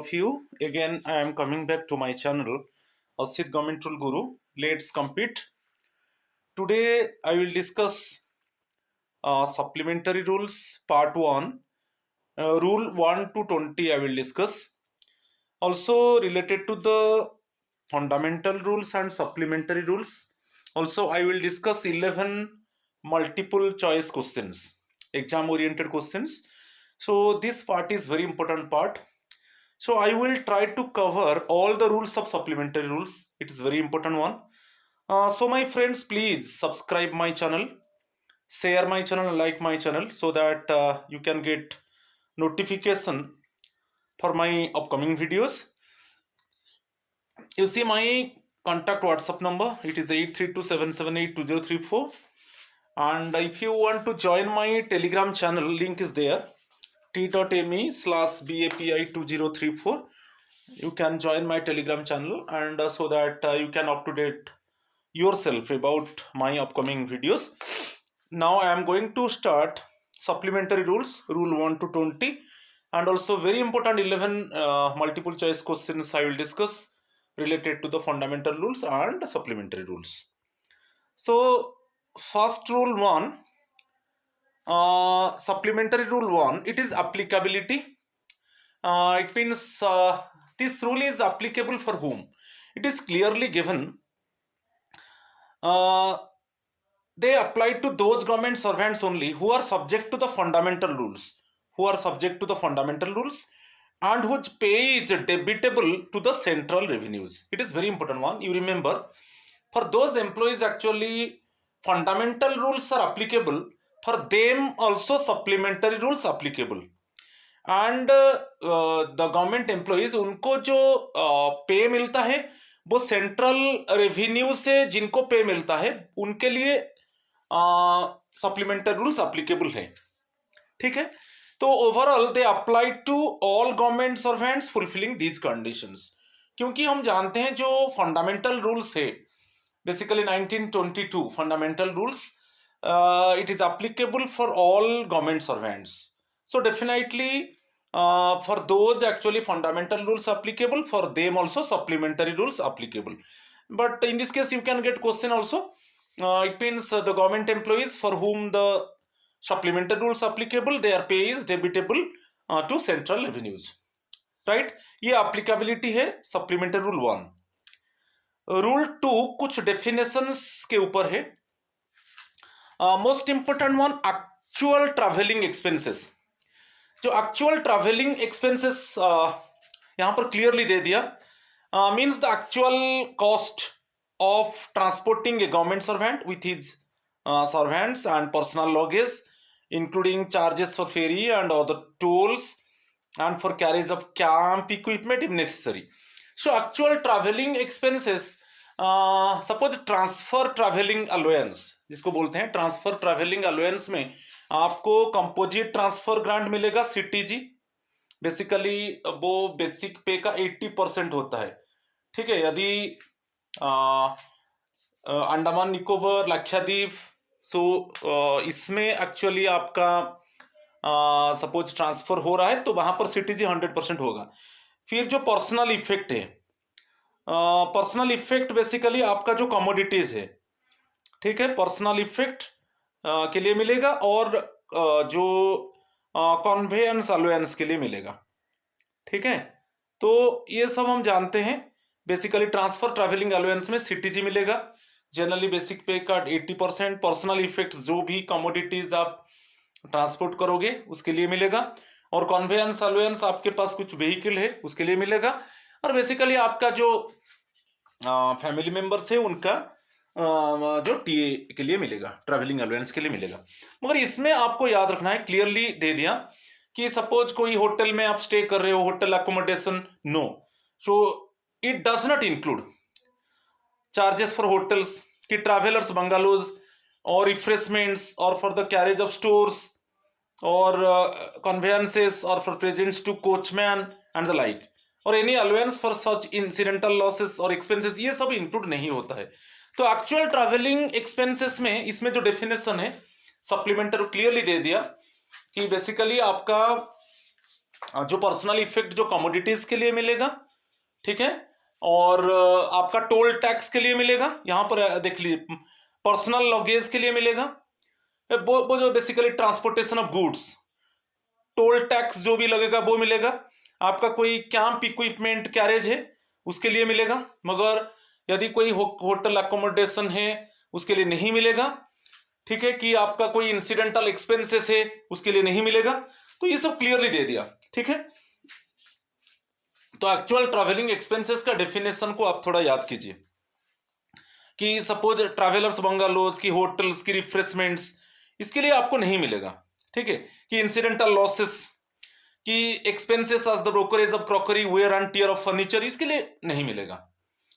of you. Again, I am coming back to my channel, Asit Government Rule Guru. Let's compete. Today, I will discuss supplementary rules part 1. Rule 1 to 20 I will discuss. Also related to the fundamental rules and supplementary rules. Also, I will discuss 11 multiple choice questions, exam oriented questions. So this part is very important part. So I will try to cover all the rules of supplementary rules. It is very important one. So my friends, please subscribe my channel, share my channel, and like my channel so that you can get notification for my upcoming videos. You see my contact WhatsApp number. It is 8327782034. And if you want to join my Telegram channel, link is there. t.me/bapi2034. You can join my Telegram channel, and so that you can up to date yourself about my upcoming videos. Now I am going to start supplementary rules, rule 1 to 20, and also very important 11 multiple choice questions I will discuss related to the fundamental rules and supplementary rules. So first rule 1, supplementary rule 1, it is applicability. It means this rule is applicable for whom? It is clearly given. They apply to those government servants only who are subject to the fundamental rules, and whose pay is debitable to the central revenues. It is very important one. You remember, for those employees actually fundamental rules are applicable. For them also supplementary rules applicable. And the government employees उनको जो पे मिलता है वो central revenue से जिनको पे मिलता है उनके लिए सप्लीमेंटरी रूल्स एप्लीकेबल है. ठीक है, तो overall they apply to all government servants fulfilling these conditions. क्योंकि हम जानते हैं जो फंडामेंटल रूल्स है basically 1922 fundamental rules, it is applicable for all government servants. So definitely for those actually fundamental rules applicable, for them also supplementary rules applicable. But in this case you can get question also. It means the government employees for whom the supplementary rules applicable, their pay is debitable to central revenues. Right? ये applicability है supplementary rule 1. Rule 2 कुछ definitions के ऊपर है. Most important one, actual traveling expenses. जो actual travelling expenses यहाँ पर clearly दे दिया, means the actual cost of transporting a government servant with his servants and personal luggage including charges for ferry and other tolls and for carriage of camp equipment if necessary. So actual travelling expenses, suppose transfer travelling allowance जिसको बोलते हैं, transfer travelling allowance में आपको composite transfer grant मिलेगा CTG. Basically वो basic pay का 80% होता है. ठीक है, यदि अंडमान निकोबार लक्षद्वीप, सो इसमें एक्चुअली आपका सपोज ट्रांसफर हो रहा है तो वहां पर सीटीजी 100% होगा. फिर जो पर्सनल इफेक्ट है, पर्सनल इफेक्ट बेसिकली आपका जो कमोडिटीज है, ठीक है, पर्सनल इफेक्ट के लिए मिलेगा और जो कन्वेयंस अलाउंस के लिए मिलेगा. ठीक है, तो ये सब हम जानते हैं. बेसिकली ट्रांसफर ट्रैवलिंग अलाउंस में सीटीजी मिलेगा, जनरली बेसिक पे का 80%, पर्सनल इफेक्ट जो भी कमोडिटीज आप ट्रांसपोर्ट करोगे उसके लिए मिलेगा, और कन्वेयंस अलाउंस आपके पास कुछ व्हीकल है उसके लिए मिलेगा, और बेसिकली आपका जो फैमिली मेंबर्स है उनका जो टीए के लिए मिलेगा, ट्रैवलिंग अलाउंस के लिए मिलेगा. मगर इसमें आपको याद रखना है, क्लियरली दे दिया कि सपोज कोई होटल में आप स्टे कर रहे हो, hotel accommodation, no, so it does not include charges for hotels कि travellers bungalows or refreshments or for the carriage of stores or conveyances or for presents to coachman and the like, or any allowance for such incidental losses or expenses, ये सब include नहीं होता है. तो actual travelling expenses में इसमें जो definition है सप्लीमेंटरी क्लियरली दे दिया कि बेसिकली आपका जो पर्सनल इफेक्ट जो कमोडिटीज के लिए मिलेगा, ठीक है, और आपका टोल टैक्स के लिए मिलेगा, यहां पर देख लीजिए पर्सनल लगेज के लिए मिलेगा, वो जो basically transportation of goods, toll tax जो भी लगेगा वो मिलेगा, आपका कोई कैंप इक्विपमेंट कैरेज है उसके लिए मिलेगा, मगर यदि कोई होटल अकोमोडेशन है उसके लिए नहीं मिलेगा, ठीक है, कि आपका कोई इंसिडेंटल एक्सपेंसेस है उसके लिए नहीं मिलेगा। तो ये सब क्लियरली दे दिया, ठीक है। तो एक्चुअल ट्रैवलिंग एक्सपेंसेस का डेफिनेशन को आप थोड़ा याद कीजिए कि सपोज ट्रैवलर्स बंगालोज की होटल्स की रिफ्रेशमेंट्स, इसके लिए आपको नहीं मिलेगा, ठीक है, कि इंसिडेंटल लॉसेस कि expenses as the brokerage of crockery wear and tear of furniture, इसके लिए नहीं मिलेगा,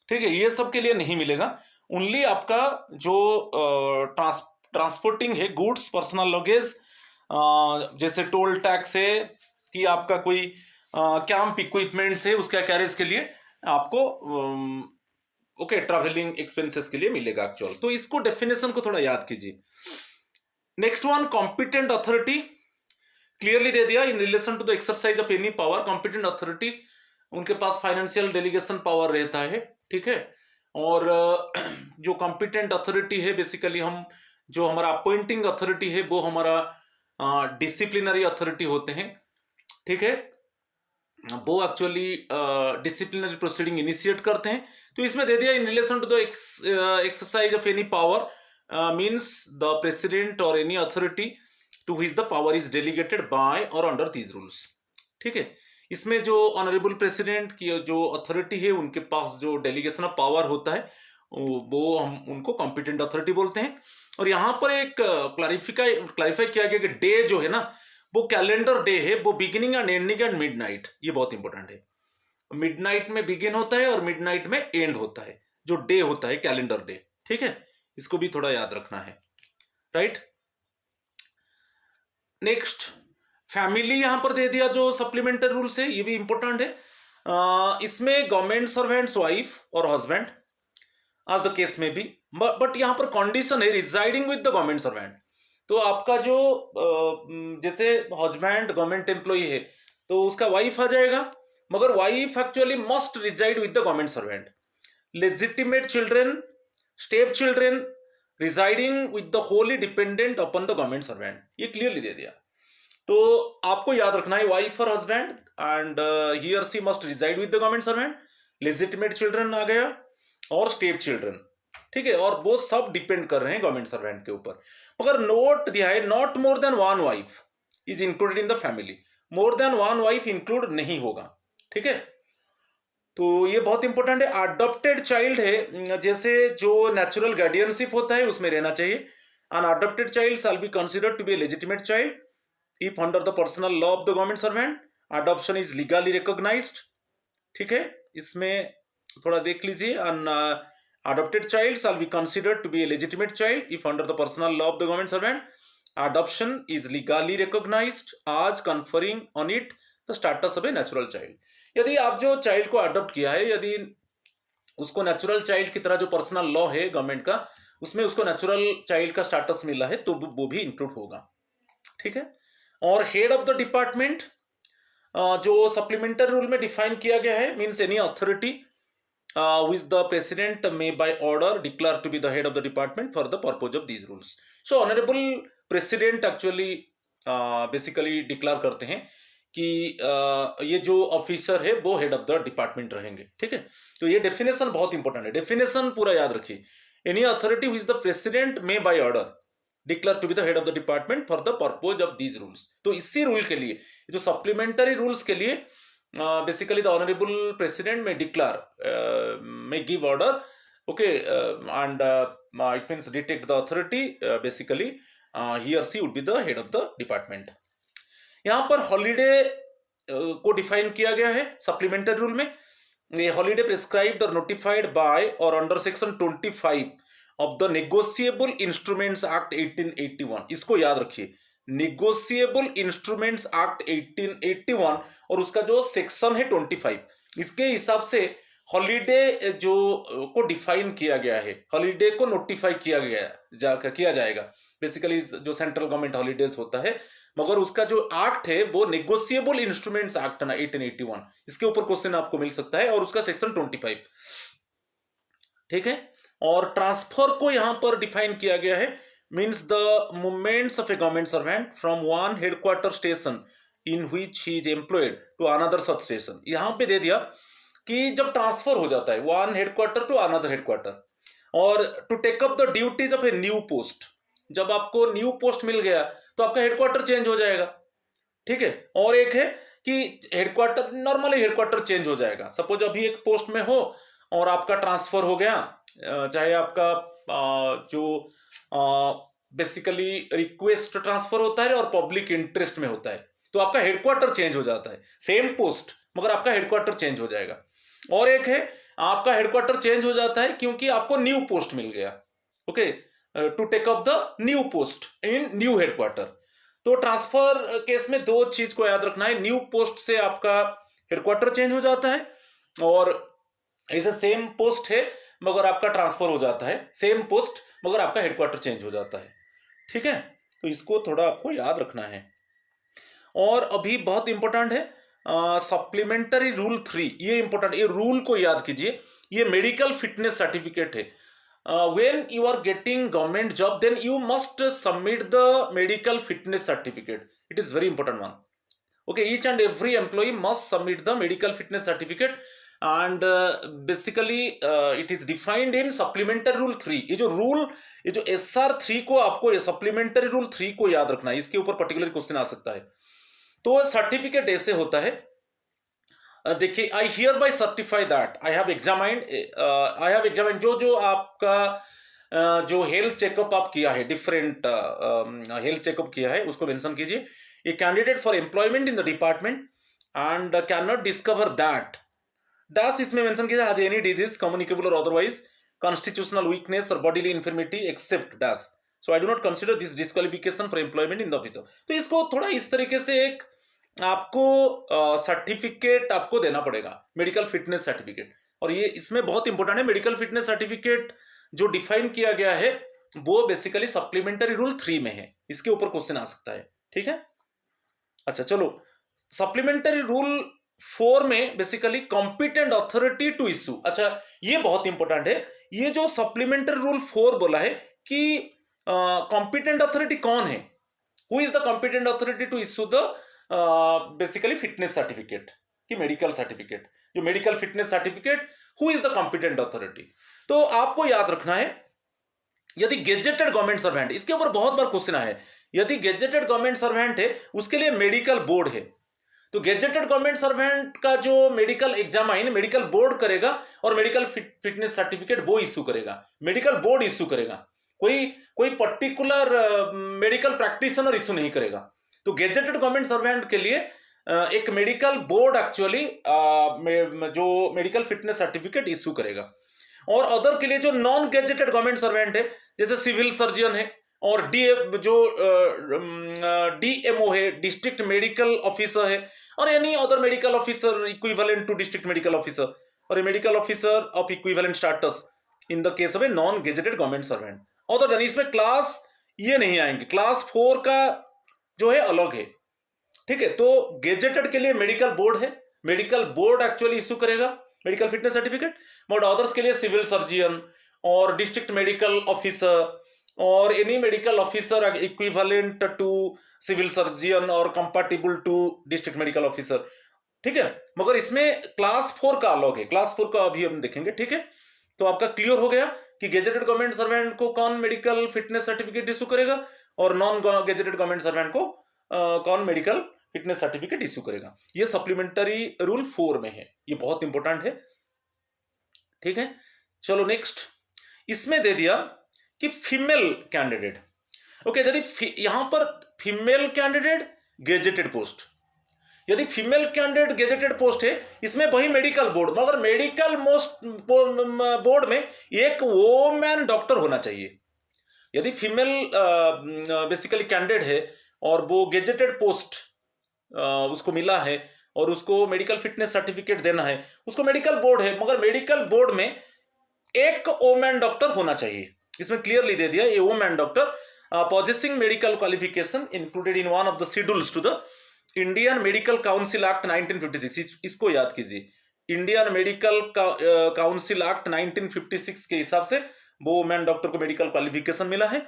ठीक है, ये सब के लिए नहीं मिलेगा। ओनली आपका जो ट्रांसपोर्टिंग है गुड्स, पर्सनल लगेज, जैसे टोल टैक्स है कि आपका कोई कैंप इक्विपमेंट्स है उसका कैरेज के लिए आपको ओके ट्रैवलिंग एक्सपेंसेस के लिए मिलेगा एक्चुअल। तो इसको डेफिनेशन को थोड़ा याद कीजिए। Next one, competent authority clearly दे दिया in relation to the exercise of any power. Competent authority उनके पास फाइनेंशियल डेलीगेशन पावर रहता है, ठीक है, और जो कॉम्पिटेंट अथॉरिटी है बेसिकली हम जो हमारा अपॉइंटिंग अथॉरिटी है वो हमारा डिसिप्लिनरी अथॉरिटी होते हैं, ठीक है, वो एक्चुअली डिसिप्लिनरी प्रोसीडिंग इनिशिएट करते हैं। तो इसमें दे दिया in relation to the exercise of any power means the president or any authority to which the power is delegated by or under these rules, ठीक है। इसमें जो ऑनरेबल प्रेसिडेंट की जो अथॉरिटी है उनके पास जो डेलीगेशन ऑफ पावर होता है वो हम उनको कॉम्पिटेंट अथॉरिटी बोलते हैं। और यहाँ पर एक क्लैरिफाई किया गया कि डे जो है ना वो कैलेंडर डे है, वो beginning and ending and midnight, ये बहुत इंपॉर्टेंट है। मिडनाइट में बिगिन होता है और मिडनाइट में एंड होता है, जो डे होता है कैलेंडर डे, ठीक है, इसको भी थोड़ा याद रखना है, राइट। नेक्स्ट, फैमिली यहां पर दे दिया जो सप्लीमेंट्री रूल्स है, ये भी इंपॉर्टेंट है। इसमें गवर्नमेंट सर्वेंट्स वाइफ और हस्बैंड आज द केस में भी, बट यहां पर कंडीशन है residing with the government servant. तो आपका जो जैसे हस्बैंड गवर्नमेंट एम्प्लॉई है तो उसका वाइफ आ जाएगा, मगर wife actually must reside with the government servant. Legitimate children, step children residing with the wholly dependent upon the government servant, ये क्लियरली दे दिया। तो आपको याद रखना है वाइफ और husband and he or she must reside with the government servant, legitimate children आ गया और स्टेप चिल्ड्रन, ठीक है, और वो सब डिपेंड कर रहे हैं गवर्नमेंट सर्वेंट के ऊपर। मगर नोट दिया है not more than one wife is included in the family, more than one wife include नहीं होगा, ठीक है। तो ये बहुत इंपॉर्टेंट है। अडॉप्टेड चाइल्ड है, जैसे जो नेचुरल गार्डियनशिप होता है उसमें रहना चाहिए। An adopted child shall be considered to be a legitimate child if under the personal law of the government servant adoption is legally recognised, ठीक है, इसमें थोड़ा देख लीजिए। An adopted child shall be considered to be a legitimate child if under the personal law of the government servant adoption is legally recognized as conferring on it the status of a natural child। यदि आप जो child को adopt किया है, यदि उसको natural child की तरह जो पर्सनल लॉ है गवर्नमेंट का उसमें उसको नेचुरल चाइल्ड का स्टेटस मिला है तो वो भी इंक्लूड होगा, ठीक है। और हेड ऑफ द डिपार्टमेंट जो सप्लीमेंट्री रूल में डिफाइन किया गया है means any authority which the president may by order declare to be the head of the department for the purpose of these rules। So honorable president actually basically declare करते हैं कि ये जो officer है वो हेड ऑफ द डिपार्टमेंट रहेंगे, ठीक है। तो ये डेफिनेशन बहुत इंपॉर्टेंट है, डेफिनेशन पूरा याद रखिए। Any authority which the president may by order declare to be the head of the department for the purpose of these rules। तो इसी रूल के लिए जो सप्लीमेंट्री रूल्स के लिए basically the honorable president may declare may give order, okay, and it means detect the authority, basically he or she would be the head of the department। यहाँ पर holiday को define किया गया है supplementary rule में। ये holiday prescribed और notified by or under section 25 of the negotiable instruments act 1881, इसको याद रखिए, नेगोशिएबल इंस्ट्रूमेंट्स एक्ट 1881 और उसका जो सेक्शन है 25, इसके हिसाब से हॉलीडे जो को डिफाइन किया गया है, हॉलीडे को नोटिफाई किया जाएगा। बेसिकली जो सेंट्रल गवर्नमेंट हॉलीडेज होता है, मगर उसका जो एक्ट है वो नेगोशिएबल इंस्ट्रूमेंट्स एक्ट है ना 1881, इसके ऊपर क्वेश्चन आपको मिल सकता है, और उसका सेक्शन 25, ठीक है। और ट्रांसफर को यहां पर डिफाइन किया गया है, means the movements of a government servant from one headquarter station in which he is employed to another substation. यहां पे दे दिया कि जब ट्रांसफर हो जाता है one headquarter to another headquarter, और to take up the duties of a new post, जब आपको न्यू पोस्ट मिल गया तो आपका हेडक्वार्टर चेंज हो जाएगा, ठीक है। और एक है कि हेडक्वार्टर, नॉर्मली हेडक्वार्टर चेंज हो जाएगा। सपोज अभी एक पोस्ट में हो और आपका ट्रांसफर हो गया, चाहे आपका जो बेसिकली रिक्वेस्ट ट्रांसफर होता है और पब्लिक इंटरेस्ट में होता है, तो आपका हेडक्वार्टर चेंज हो जाता है, सेम पोस्ट मगर आपका हेडक्वार्टर चेंज हो जाएगा। और एक है आपका हेडक्वार्टर चेंज हो जाता है क्योंकि आपको न्यू पोस्ट मिल गया, okay, to take up the new post in new headquarter. तो ट्रांसफर केस में दो चीज को याद रखना है, न्यू पोस्ट से आपका हेडक्वार्टर चेंज हो जाता है, और ऐसे सेम पोस्ट है मगर आपका ट्रांसफर हो जाता है, सेम पोस्ट मगर आपका हेडक्वार्टर चेंज हो जाता है, ठीक है। तो इसको थोड़ा आपको याद रखना है। और अभी बहुत इंपॉर्टेंट है सप्लीमेंट्री रूल 3, ये इंपॉर्टेंट, ये रूल को याद कीजिए, ये मेडिकल फिटनेस सर्टिफिकेट है। when you are getting government job, then you must submit the medical fitness certificate. It is very important one. Okay, each and every employee must submit the medical fitness certificate, and basically it is defined in supplementary rule 3. ये जो rule, ये जो SR3 को आपको, ये supplementary rule 3 को याद रखना है, इसके ऊपर पर्टिकुलर क्वेश्चन आ सकता है। तो सर्टिफिकेट ऐसे होता है, देखिए, I hear bye certify that I have examined जो आपका जो हेल्थ चेकअप आप किया है, डिफरेंट हेल्थ चेकअप किया है, उसको मेंशन कीजिए। A candidate for employment in the department and can not discover that dash, इसमें मेंशन कीजिए, has any disease communicable or otherwise constitutional weakness or bodily infirmity except dash, so I do not consider this disqualification for employment in the office. तो इसको थोड़ा इस तरीके से एक आपको सर्टिफिकेट आपको देना पड़ेगा, मेडिकल फिटनेस सर्टिफिकेट। और ये इसमें बहुत इंपॉर्टेंट है, मेडिकल फिटनेस सर्टिफिकेट जो डिफाइन किया गया है वो बेसिकली सप्लीमेंट्री रूल 3 में है, इसके ऊपर क्वेश्चन आ सकता है, ठीक है। अच्छा चलो, सप्लीमेंट्री रूल 4 में basically competent authority to issue. अच्छा, ये बहुत इंपॉर्टेंट है, ये जो सप्लीमेंट्री रूल 4 बोला है कि कॉम्पिटेंट अथॉरिटी कौन है, who is the competent authority to issue the basically fitness certificate की मेडिकल सर्टिफिकेट, जो medical fitness certificate, who is the competent authority. तो आपको याद रखना है, यदि गेजेटेड गवर्नमेंट सर्वेंट, इसके ऊपर बहुत बार क्वेश्चन आया है, यदि गेजेटेड गवर्नमेंट सर्वेंट है उसके लिए मेडिकल बोर्ड है, तो गेजेटेड गवर्नमेंट सर्वेंट का जो मेडिकल एग्जामाइन मेडिकल बोर्ड करेगा और मेडिकल फिटनेस सर्टिफिकेट वो इशू करेगा, मेडिकल बोर्ड इशू करेगा, कोई पर्टिकुलर मेडिकल प्रैक्टिशनर इशू नहीं करेगा। तो गेजेटेड गवर्नमेंट सर्वेंट के लिए एक मेडिकल बोर्ड एक्चुअली जो मेडिकल फिटनेस सर्टिफिकेट इशू करेगा। और अदर के लिए जो नॉन गेजेटेड गवर्नमेंट सर्वेंट है, जैसे सिविल सर्जन है, और डीएमओ है, डिस्ट्रिक्ट मेडिकल ऑफिसर है, or any other medical officer equivalent to district medical officer, or a medical officer of equivalent status in the case of a non gazetted government servant. Other than इसमें class ये नहीं आएंगे, class 4 का जो है अलग है, ठीक है। तो गेजेटेड के लिए मेडिकल बोर्ड है, मेडिकल बोर्ड एक्चुअली इशू करेगा medical fitness certificate, but others के लिए civil surgeon or district medical officer or any medical officer equivalent to civil surgeon or compatible to district medical officer, ठीक है। मगर इसमें class 4 का अलग है, क्लास 4 का अभी हम देखेंगे, ठीक है। तो आपका क्लियर हो गया कि गेजेटेड गवर्नमेंट सर्वेंट को कौन मेडिकल फिटनेस सर्टिफिकेट इशू करेगा और नॉन गेजेटेड गवर्नमेंट सर्वेंट को कौन मेडिकल फिटनेस सर्टिफिकेट इशू करेगा। ये सप्लीमेंट्री रूल 4 में है, ये बहुत इंपॉर्टेंट है, ठीक है। चलो नेक्स्ट, इसमें दे दिया कि फीमेल कैंडिडेट, ओके, यदि यहां पर फीमेल कैंडिडेट गेजेटेड पोस्ट, यदि फीमेल कैंडिडेट गेजेटेड पोस्ट है, इसमें वही मेडिकल बोर्ड, मगर मेडिकल बोर्ड में एक वोमैन डॉक्टर होना चाहिए। यदि फीमेल बेसिकली कैंडिडेट है और वो गेजेटेड पोस्ट उसको मिला है और उसको मेडिकल फिटनेस सर्टिफिकेट देना है, उसको मेडिकल बोर्ड है, मगर मेडिकल बोर्ड में एक वोमैन डॉक्टर होना चाहिए। इसमें क्लियरली दे दिया ये woman doctor possessing medical qualification included in one of the schedules to the Indian medical council act 1956, इसको याद कीजिए, इंडियन मेडिकल काउंसिल एक्ट 1956 के हिसाब से वो वुमेन डॉक्टर को मेडिकल क्वालिफिकेशन मिला है,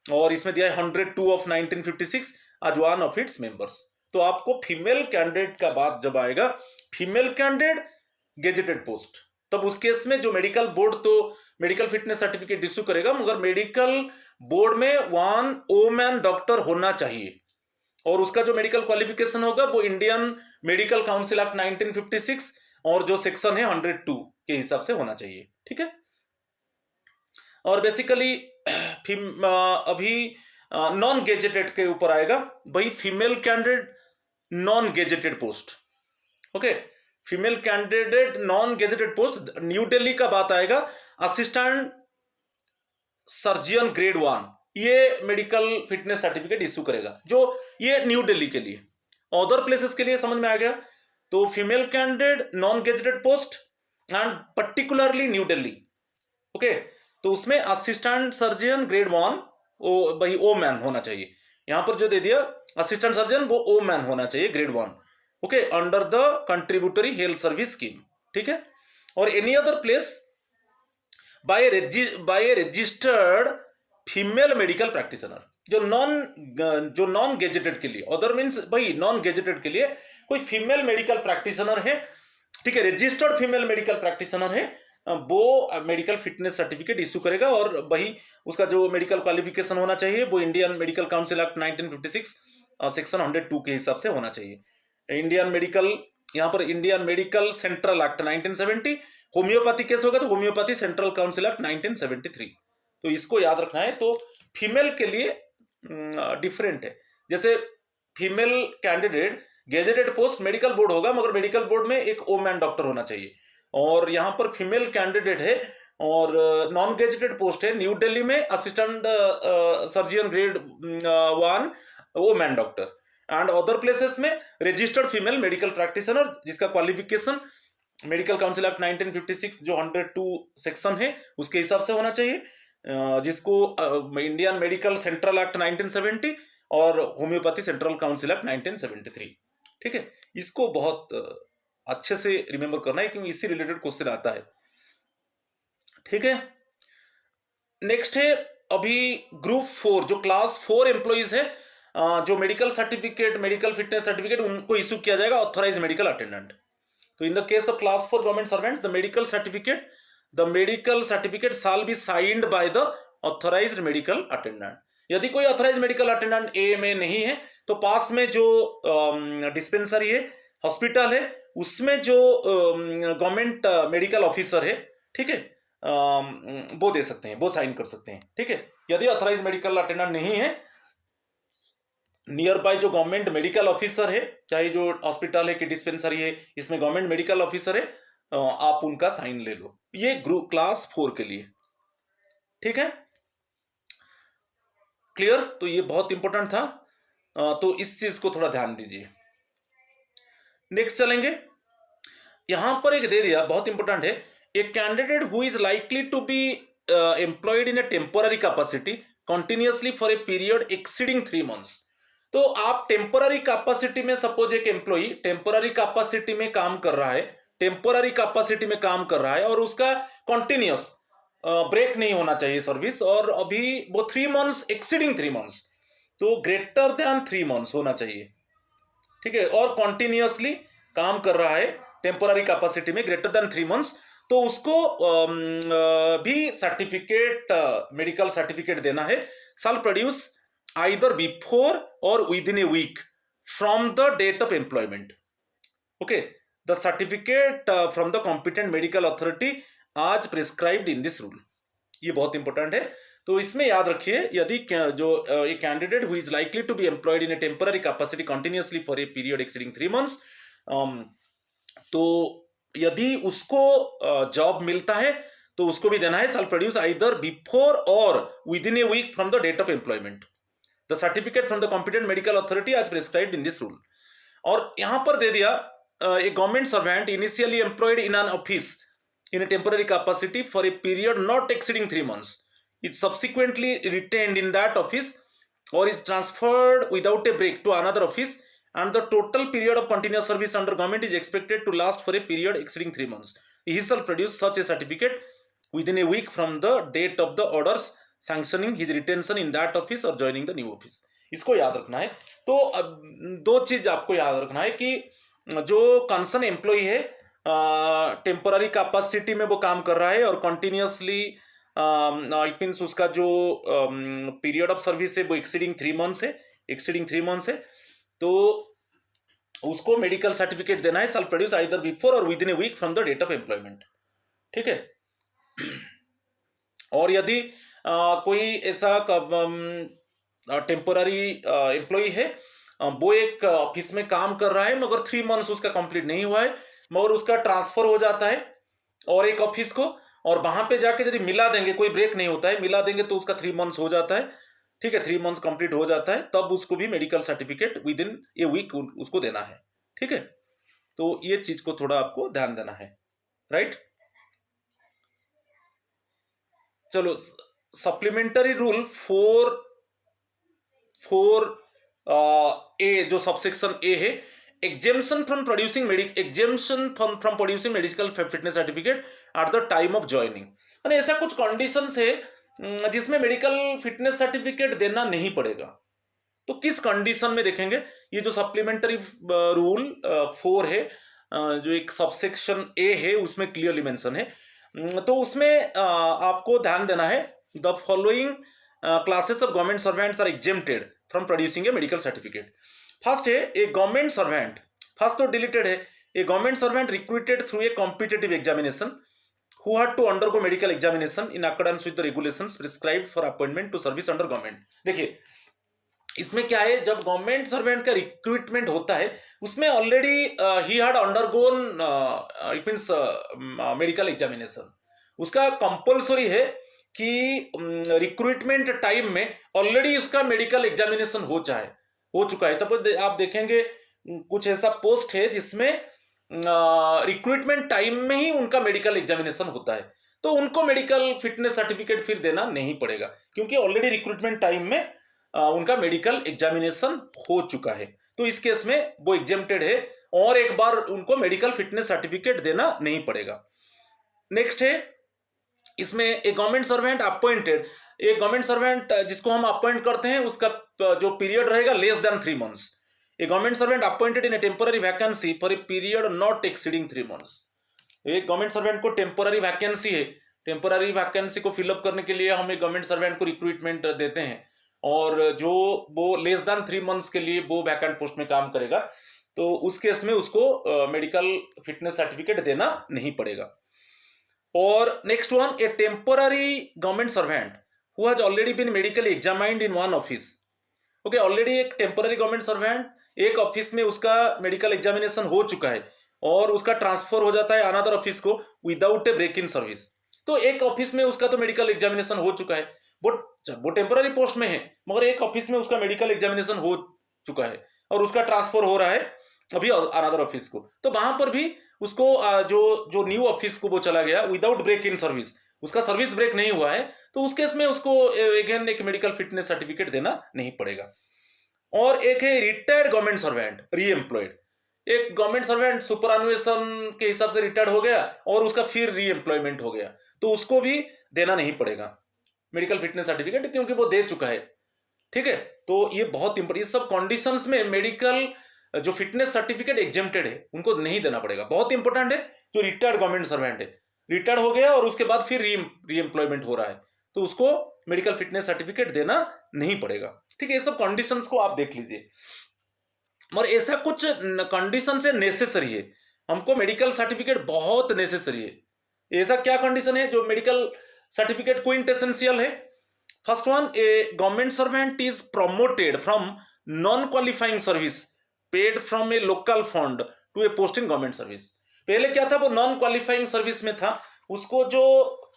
और इसमें दिया है 102 ऑफ 1956 आज वन ऑफ इट्स मेंबर्स। तो आपको फीमेल कैंडिडेट का बात जब आएगा, फीमेल कैंडिडेट गेजेटेड पोस्ट, तब उस केस में जो मेडिकल बोर्ड तो मेडिकल फिटनेस सर्टिफिकेट इश्यू करेगा, मगर मेडिकल बोर्ड में वन वुमेन डॉक्टर होना चाहिए, और उसका जो मेडिकल क्वालिफिकेशन होगा वो इंडियन मेडिकल काउंसिल एक्ट 1956 और जो सेक्शन है 102 के हिसाब से होना चाहिए। ठीक है, और बेसिकली अभी नॉन गेजेटेड के ऊपर आएगा भाई, female candidate non gazetted post. Okay, female candidate non gazetted post, new Delhi का बात आएगा, असिस्टेंट सर्जियन ग्रेड 1 ये मेडिकल फिटनेस सर्टिफिकेट इश्यू करेगा, जो ये न्यू दिल्ली के लिए। अदर प्लेसेस के लिए समझ में आ गया, तो female candidate non gazetted post and particularly new Delhi. Okay, तो उसमें असिस्टेंट सर्जन ग्रेड 1 वो भाई ओ मैन होना चाहिए, यहां पर जो दे दिया असिस्टेंट सर्जन वो ओ मैन होना चाहिए grade 1। Okay, under the contributory health service scheme. ठीक है, or any other place by A registered female medical practitioner, जो नॉन गेजेटेड के लिए, अदर मीन्स भाई नॉन गेजेटेड के लिए कोई फीमेल मेडिकल प्रैक्टिशनर है, ठीक है, रजिस्टर्ड फीमेल मेडिकल प्रैक्टिशनर है, वो मेडिकल फिटनेस सर्टिफिकेट इश्यू करेगा, और वही उसका जो मेडिकल क्वालिफिकेशन होना चाहिए वो Indian medical council act 1956 section 102 के हिसाब से होना चाहिए। इंडियन मेडिकल, यहाँ पर Indian medical central act 1970, homeopathy case होगा तो होम्योपैथी सेंट्रल काउंसिल एक्ट 1973, तो इसको याद रखना है। तो फीमेल के लिए डिफरेंट है, जैसे female candidate gazetted post medical board होगा, मगर मेडिकल बोर्ड में एक वुमेन डॉक्टर होना चाहिए, और यहाँ पर फीमेल कैंडिडेट है और नॉन गेजेटेड पोस्ट है न्यू दिल्ली में assistant surgeon grade 1 women doctor, and other places में रजिस्टर्ड फीमेल मेडिकल प्रैक्टिशनर जिसका क्वालिफिकेशन मेडिकल काउंसिल एक्ट 1956 जो 102 सेक्शन है उसके हिसाब से होना चाहिए, जिसको इंडियन मेडिकल सेंट्रल एक्ट 1970 और होम्योपैथी सेंट्रल काउंसिल एक्ट 1973। ठीक है, इसको बहुत अच्छे से रिमेंबर करना है क्योंकि इससे रिलेटेड क्वेश्चन आता है। ठीक है, नेक्स्ट है अभी ग्रुप 4 जो क्लास 4 एम्प्लॉइज है, जो medical certificate medical fitness certificate उनको इश्यू किया जाएगा ऑथराइज मेडिकल अटेंडेंट। तो इन the case of class 4 government servants the medical certificate shall be signed by the authorized medical attendant। यदि कोई ऑथराइज मेडिकल अटेंडेंट ए में नहीं है तो पास में जो डिस्पेंसरी है, हॉस्पिटल है, उसमें जो गवर्नमेंट मेडिकल ऑफिसर है, ठीक है, वो दे सकते हैं, वो साइन कर सकते हैं। ठीक है, यदि ऑथराइज मेडिकल अटेंडेंट नहीं है, नियर बाय जो गवर्नमेंट मेडिकल ऑफिसर है, चाहे जो हॉस्पिटल है कि डिस्पेंसरी है, इसमें गवर्नमेंट मेडिकल ऑफिसर है, आप उनका साइन ले लो। ये ग्रुप क्लास 4 के लिए। ठीक है, क्लियर? तो ये बहुत इंपॉर्टेंट था, तो इस चीज को थोड़ा ध्यान दीजिए। नेक्स्ट चलेंगे, यहां पर एक दे दिया बहुत इंपॉर्टेंट है, a candidate who is likely to be employed in a temporary capacity continuously for a period exceeding 3 months. तो आप टेम्पोररी कैपेसिटी में, सपोज एक एम्प्लॉई टेम्पोररी कैपेसिटी में काम कर रहा है, और उसका कंटिन्यूअस ब्रेक नहीं होना चाहिए सर्विस, और अभी वो 3 मंथ्स एक्सीडिंग 3 मंथ्स, तो ग्रेटर देन 3 मंथ्स होना चाहिए। ठीक है, और कंटिन्यूअसली काम कर रहा है टेम्पोररी कैपेसिटी में ग्रेटर देन 3 मंथ्स, तो उसको भी सर्टिफिकेट मेडिकल सर्टिफिकेट देना है। Shall produce either before or within a week from the date of employment. Okay, the certificate from the competent medical authority as prescribed in this rule. ये बहुत important है, तो इसमें याद रखिए, यदि जो a candidate who is likely to be employed in a temporary capacity continuously for a period exceeding 3 months, तो यदि उसको जॉब मिलता है तो उसको भी देना है shall produce either before or within a week from the date of employment the certificate from the competent medical authority as prescribed in this rule. और यहां पर दे दिया, a government servant initially employed in an office in a temporary capacity for a period not exceeding 3 months is subsequently retained in that office or is transferred without a break to another office, and the total period of continuous service under government is expected to last for a period exceeding 3 months. He shall produce such a certificate within a week from the date of the orders sanctioning his retention in that office or joining the new office. इसको याद रखना है। तो दो चीज आपको याद रखना है कि जो कंसर्न एम्प्लॉय है टेम्पोररी कैपेसिटी में वो काम कर रहा है और कंटिन्यूसली इट मीन्स उसका जो पीरियड ऑफ सर्विस है वो एक्सीडिंग 3 मंथ्स है, तो उसको मेडिकल सर्टिफिकेट देना है, shall produce either before or within a week from the date of employment. ठीक है। और यदि कोई ऐसा टेम्पोररी एम्प्लॉय है, वो एक ऑफिस में काम कर रहा है मगर 3 मंथ्स उसका कंप्लीट नहीं हुआ है, मगर उसका ट्रांसफर हो जाता है और एक ऑफिस को, और वहां पे जाके यदि मिला देंगे, कोई ब्रेक नहीं होता है, मिला देंगे तो उसका 3 मंथ्स हो जाता है। ठीक है, 3 मंथ्स कंप्लीट हो जाता है, तब उसको भी medical certificate within a week उसको देना है। ठीक है, तो ये चीज को थोड़ा आपको ध्यान देना है। राइट, चलो सप्लीमेंटरी रूल 4 ए जो सबसेक्शन ए है, exemption from producing medical fitness certificate at the time of joining. यानी ऐसा कुछ कंडीशंस है जिसमें मेडिकल फिटनेस सर्टिफिकेट देना नहीं पड़ेगा। तो किस कंडीशन में देखेंगे, ये जो सप्लीमेंटरी रूल 4 है, जो एक सबसेक्शन ए है, उसमें क्लियरली मेंशन है। तो उसमें आपको ध्यान देना है, the following classes of government servants are exempted from producing a medical certificate. First है ए गवर्नमेंट सर्वेंट, फर्स्ट तो डिलीटेड है, a government servant recruited through a competitive examination who had to undergo medical examination in accordance with the regulations prescribed for appointment to service under government। देखिए इसमें क्या है, जब government servant का recruitment होता है उसमें already he had undergone it means medical examination, उसका कंपल्सरी है कि रिक्रूटमेंट टाइम में ऑलरेडी उसका मेडिकल एग्जामिनेशन हो चुका है। सपोज आप देखेंगे कुछ ऐसा पोस्ट है जिसमें रिक्रूटमेंट टाइम में ही उनका मेडिकल एग्जामिनेशन होता है, तो उनको मेडिकल फिटनेस सर्टिफिकेट फिर देना नहीं पड़ेगा, क्योंकि ऑलरेडी रिक्रूटमेंट टाइम में उनका मेडिकल एग्जामिनेशन हो चुका है। तो इस केस में वो एग्जेम्प्टेड है और एक बार उनको मेडिकल फिटनेस सर्टिफिकेट देना नहीं पड़ेगा। नेक्स्ट है, इसमें एक गवर्नमेंट सर्वेंट अपॉइंटेड, एक गवर्नमेंट सर्वेंट जिसको हम अपॉइंट करते हैं उसका जो पीरियड रहेगा less than 3 months. A government servant appointed in a temporary vacancy for a period not exceeding 3 months। एक गवर्नमेंट सर्वेंट को टेम्पोररी वैकेंसी है, टेम्पोररी वैकेंसी को फिलअप करने के लिए हम एक गवर्नमेंट सर्वेंट को रिक्रूटमेंट देते हैं, और जो वो लेस देन 3 मंथ्स के लिए वो वैकेंट पोस्ट में काम करेगा, तो उस केस में उसको मेडिकल फिटनेस सर्टिफिकेट देना नहीं पड़ेगा। और next one, a temporary government servant who has already been medically examined in one office. Okay, already एक टेम्पोररी गवर्नमेंट सर्वेंट एक ऑफिस में उसका मेडिकल एग्जामिनेशन हो चुका है और उसका ट्रांसफर हो जाता है अनदर ऑफिस को without a break in service. तो एक ऑफिस में उसका तो मेडिकल एग्जामिनेशन हो चुका है, वो टेम्पोररी पोस्ट में है, मगर एक ऑफिस में उसका मेडिकल एग्जामिनेशन हो चुका है और उसका ट्रांसफर हो रहा है अभी अनदर ऑफिस को, तो वहां पर भी उसको जो न्यू ऑफिस को वो चला गया विदाउट ब्रेक इन सर्विस, उसका सर्विस ब्रेक नहीं हुआ है, तो उस केस में उसको अगेन एक मेडिकल फिटनेस सर्टिफिकेट देना नहीं पड़ेगा। और एक है रिटायर्ड गवर्नमेंट सर्वेंट री एम्प्लॉयड, एक गवर्नमेंट सर्वेंट सुपरएनुएशन के हिसाब से रिटायर्ड हो गया और उसका फिर री एम्प्लॉयमेंट हो गया, तो उसको भी देना नहीं पड़ेगा मेडिकल फिटनेस सर्टिफिकेट, क्योंकि वो दे चुका है। ठीक है, तो ये बहुत इंपॉर्टेंट, इस सब कंडीशंस में मेडिकल जो फिटनेस सर्टिफिकेट एग्जेम्प्टेड है उनको नहीं देना पड़ेगा। बहुत इंपॉर्टेंट है, जो रिटायर्ड गवर्नमेंट सर्वेंट है, रिटायर्ड हो गया और उसके बाद फिर री एम्प्लॉयमेंट हो रहा है, तो उसको मेडिकल फिटनेस सर्टिफिकेट देना नहीं पड़ेगा। ठीक है, ये सब कंडीशंस को आप देख लीजिए। और ऐसा कुछ कंडीशन से नेसेसरी है, हमको मेडिकल सर्टिफिकेट बहुत नेसेसरी है। ऐसा क्या कंडीशन है जो मेडिकल सर्टिफिकेट क्विंटेसेंशियल है? First one, a government servant is promoted from non qualifying service paid from a local fund to a post in government service. पहले क्या था, वो नॉन क्वालिफाइंग सर्विस में था, उसको जो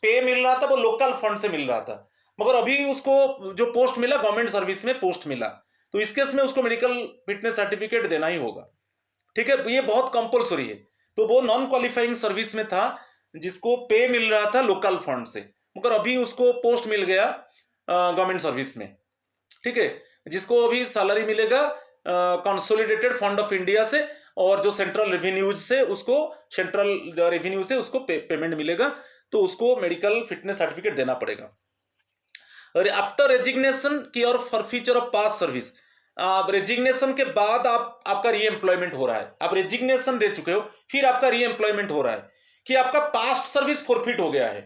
पे मिल रहा था वो लोकल फंड से मिल रहा था, मगर अभी उसको जो पोस्ट मिला गवर्नमेंट सर्विस में पोस्ट मिला, तो इस केस में उसको मेडिकल फिटनेस सर्टिफिकेट देना ही होगा। ठीक है, ये बहुत कंपल्सरी है। तो वो नॉन क्वालिफाइंग सर्विस में था जिसको पे मिल रहा था लोकल फंड से, मगर अभी उसको पोस्ट मिल गया गवर्नमेंट सर्विस में। ठीक है, जिसको अभी सैलरी मिलेगा कंसोलिडेटेड फंड ऑफ इंडिया से, और जो सेंट्रल रेवेन्यूज से उसको, सेंट्रल रेवेन्यू से उसको पेमेंट मिलेगा, तो उसको मेडिकल फिटनेस सर्टिफिकेट देना पड़ेगा। आफ्टर रेजिग्नेशन की और forfeiture of pass service, resignation के बाद आपका री एम्प्लॉयमेंट हो रहा है, आप रेजिग्नेशन दे चुके हो, फिर आपका री एम्प्लॉयमेंट हो रहा है कि आपका पास्ट सर्विस फॉरफिट हो गया है,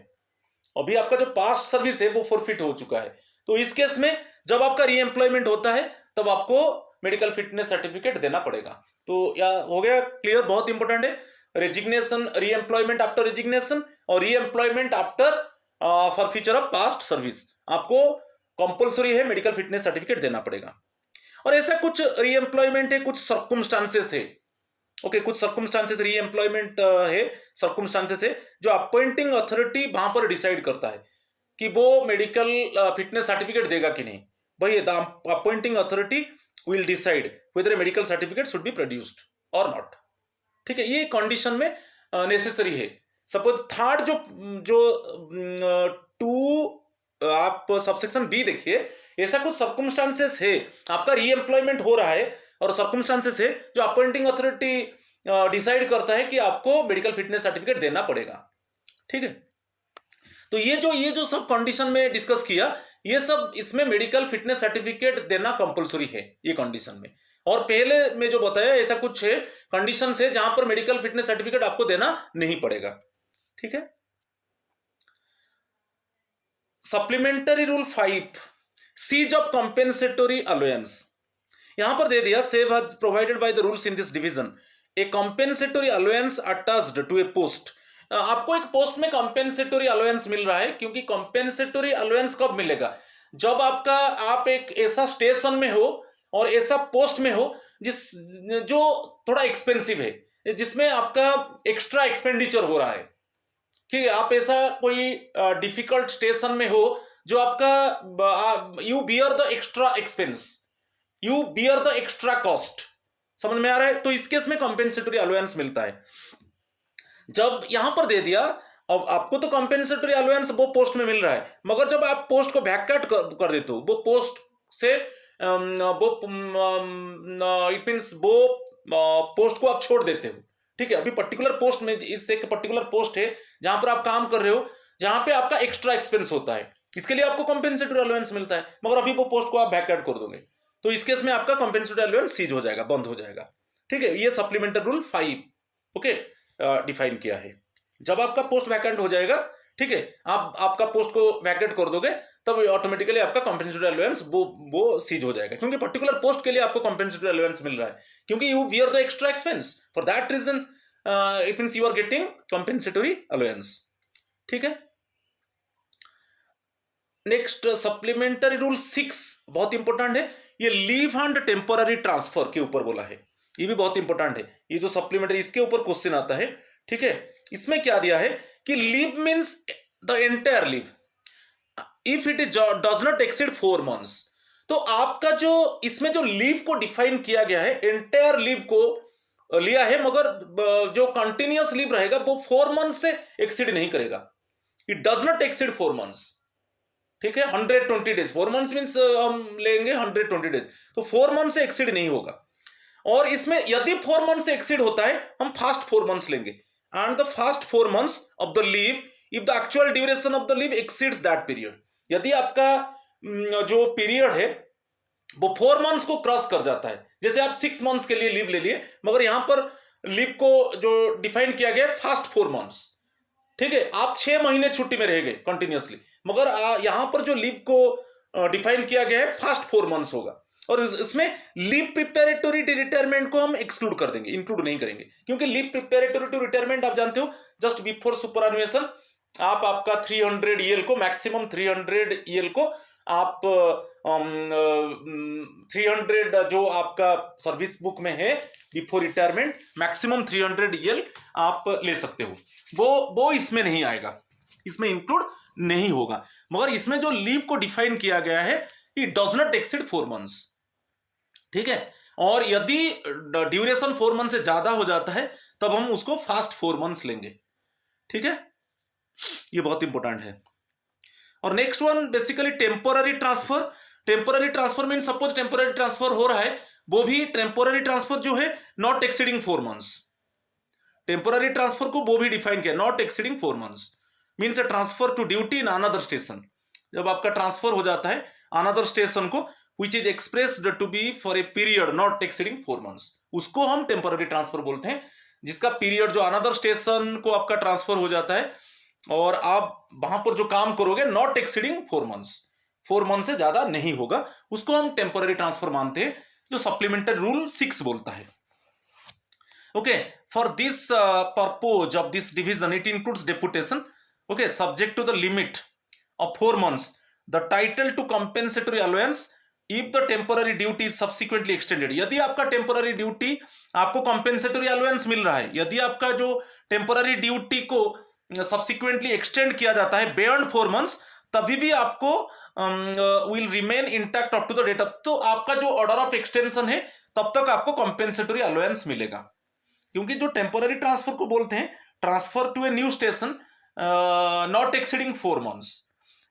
अभी आपका जो पास्ट सर्विस है वो फॉरफिट हो चुका है, तो इस केस में जब आपका री एम्प्लॉयमेंट होता है तब आपको मेडिकल फिटनेस सर्टिफिकेट देना पड़ेगा। तो या हो गया क्लियर, बहुत इंपॉर्टेंट है, रेजिग्नेशन, री एम्प्लॉयमेंट आफ्टर रेजिग्नेशन और री employment after forfeiture of past service, आपको कंपल्सरी है मेडिकल फिटनेस सर्टिफिकेट देना पड़ेगा। और ऐसा कुछ री एम्प्लॉयमेंट है, कुछ सर्कमस्टांसेस है, ओके, कुछ सर्कमस्टांसेस री एम्प्लॉयमेंट है, सर्कमस्टांसेस है जो अपॉइंटिंग अथॉरिटी वहां पर डिसाइड करता है कि वो मेडिकल फिटनेस सर्टिफिकेट देगा कि नहीं। भाई the appointing authority will decide whether A medical certificate should be produced और नॉट, ठीक है, ये कंडीशन में नेसेसरी है। सपोज थर्ड जो टू आप सबसेक्शन बी देखिए, ऐसा कुछ सर्कमस्टांसेस है, आपका री एम्प्लॉयमेंट हो रहा है और सर्कमस्टांसेस है जो अपॉइंटिंग अथॉरिटी डिसाइड करता है कि आपको मेडिकल फिटनेस सर्टिफिकेट देना पड़ेगा, ठीक है। तो ये जो सब कंडीशन में डिस्कस किया, ये सब इसमें मेडिकल फिटनेस सर्टिफिकेट देना कंपलसरी है ये कंडीशन में। और पहले में जो बताया ऐसा कुछ है कंडीशन है जहां पर मेडिकल फिटनेस सर्टिफिकेट आपको देना नहीं पड़ेगा, ठीक है। Supplementary rule 5, cease of compensatory allowance, यहां पर दे दिया, save as provided by the rules in this division a compensatory allowance attached to a post. आपको एक पोस्ट में कॉम्पेंसेटरी अलाउंस मिल रहा है, क्योंकि कॉम्पेंसेटरी अलाउंस कब मिलेगा, जब आप एक ऐसा स्टेशन में हो और ऐसा पोस्ट में हो जो थोड़ा एक्सपेंसिव है, जिसमें आपका एक्स्ट्रा एक्सपेंडिचर हो रहा है, कि आप ऐसा कोई डिफिकल्ट स्टेशन में हो जो आपका you bear the extra expense, you bear the extra cost, समझ में आ रहा है। तो इस केस में कॉम्पेंसेटरी अलाउंस मिलता है। जब यहां पर दे दिया, अब आपको तो कॉम्पेंसेटरी अलाउंस वो पोस्ट में मिल रहा है, मगर जब आप पोस्ट को वैकेट कर देते हो, वो पोस्ट से वो इट मींस वो पोस्ट को आप छोड़ देते हो, ठीक है। अभी पर्टिकुलर पोस्ट में, इससे एक पर्टिकुलर पोस्ट है जहां पर आप काम कर रहे हो, जहां पे आपका एक्स्ट्रा एक्सपेंस होता है, इसके लिए आपको कॉम्पेंसेटरी अलाउंस मिलता है, मगर अभी वो पोस्ट को आप वैकेट कर दोगे, तो इस केस में आपका कॉम्पेंसेटरी अलाउंस सीज हो जाएगा, बंद हो जाएगा, ठीक है। ये सप्लीमेंटरी रूल 5 ओके डिफाइन किया है। जब आपका पोस्ट वैकेंट हो जाएगा, ठीक है, आप आपका पोस्ट को वैकेट कर दोगे, तब ऑटोमेटिकली आपका कॉम्पेंसेटरी अलाउंस वो सीज हो जाएगा, क्योंकि पर्टिकुलर पोस्ट के लिए आपको कॉम्पेंसेटरी अलाउंस मिल रहा है, क्योंकि you wear the extra expense, for that reason it means you are getting compensatory allowance, ठीक है। नेक्स्ट सप्लीमेंटरी रूल 6 बहुत इंपॉर्टेंट है, ये लीव एंड टेम्पररी ट्रांसफर के ऊपर बोला है, ये भी बहुत इंपॉर्टेंट है, ये जो सप्लीमेंटरी इसके ऊपर क्वेश्चन आता है, ठीक है। इसमें क्या दिया है कि leave means the entire leave if it does not exceed 4 months. तो आपका जो इसमें जो लीव को डिफाइन किया गया है, एंटायर लीव को लिया है, मगर जो कंटिन्यूअस लीव रहेगा वो 4 मंथ से एक्सीड नहीं करेगा, it does not exceed 4 months, ठीक है। 120 डेज, 4 मंथ्स मींस हम लेंगे 120 डेज, तो 4 मंथ से एक्सीड नहीं होगा। और इसमें यदि 4 मंथ से एक्सीड होता है, हम फास्ट 4 मंथ्स लेंगे, and the fast 4 months of the leave if the actual duration of the leave exceeds that period, यदि आपका जो पीरियड है वो 4 मंथ्स को क्रॉस कर जाता है, जैसे आप 6 मंथ्स के लिए लीव ले लिए, मगर यहां पर लीव को जो डिफाइन किया गया फास्ट 4 मंथ्स, ठीक है, आप 6 महीने छुट्टी में रह गए कंटिन्यूअसली, मगर यहां पर जो लीव को डिफाइन किया गया है फास्ट 4 मंथ्स होगा, और इसमें लीव प्रिपेरेटरी टू रिटायरमेंट को हम एक्सक्लूड कर देंगे, इंक्लूड नहीं करेंगे, क्योंकि लीव प्रिपेरेटरी टू रिटायरमेंट आप जानते हो जस्ट बिफोर सुपरएनुएशन आप आपका 300 ईएल को, मैक्सिमम 300 ईएल को आप 300 जो आपका सर्विस बुक में है बिफोर रिटायरमेंट, मैक्सिमम 300 ईएल आप ले सकते हो, वो इसमें नहीं आएगा, इसमें इंक्लूड नहीं होगा। मगर इसमें जो लीव को डिफाइन किया गया है it does not exceed 4 months, ठीक है। और यदि ड्यूरेशन 4 मंथ से ज्यादा हो जाता है तब हम उसको फास्ट 4 मंथ्स लेंगे, ठीक है, ये बहुत इंपॉर्टेंट है। और next one basically temporary transfer, temporary transfer mean suppose temporary transfer हो रहा है, वो भी टेम्पोररी ट्रांसफर जो है not exceeding 4 months. Temporary transfer को वो भी डिफाइन किया, not exceeding 4 months means transfer to duty in another station. जब आपका ट्रांसफर हो जाता है अनदर स्टेशन को which is expressed to be for a period not exceeding 4 months, उसको हम टेम्पोररी ट्रांसफर बोलते हैं, जिसका पीरियड जो अनदर स्टेशन को आपका ट्रांसफर हो जाता है और आप वहां पर जो काम करोगे नॉट एक्सीडिंग 4 मंथ्स, 4 मंथ से ज्यादा नहीं होगा, उसको हम टेम्पोररी ट्रांसफर मानते हैं, जो सप्लीमेंट्री रूल 6 बोलता है। Okay, for this purpose of this division it includes deputation, okay, subject to the limit of 4 months the title to compensatory allowance if the temporary duty is subsequently extended. यदि आपका temporary duty आपको compensatory allowance मिल रहा है, यदि आपका जो temporary duty को सब्सिक्वेंटली एक्सटेंड किया जाता है बियॉन्ड 4 मंथ्स, तभी भी आपको will remain intact up to the date of, तो आपका जो ऑर्डर ऑफ एक्सटेंशन है तब तक आपको कंपेंसेटरी अलाउंस मिलेगा। क्योंकि जो टेम्पोररी ट्रांसफर को बोलते हैं transfer to a new station not exceeding 4 months,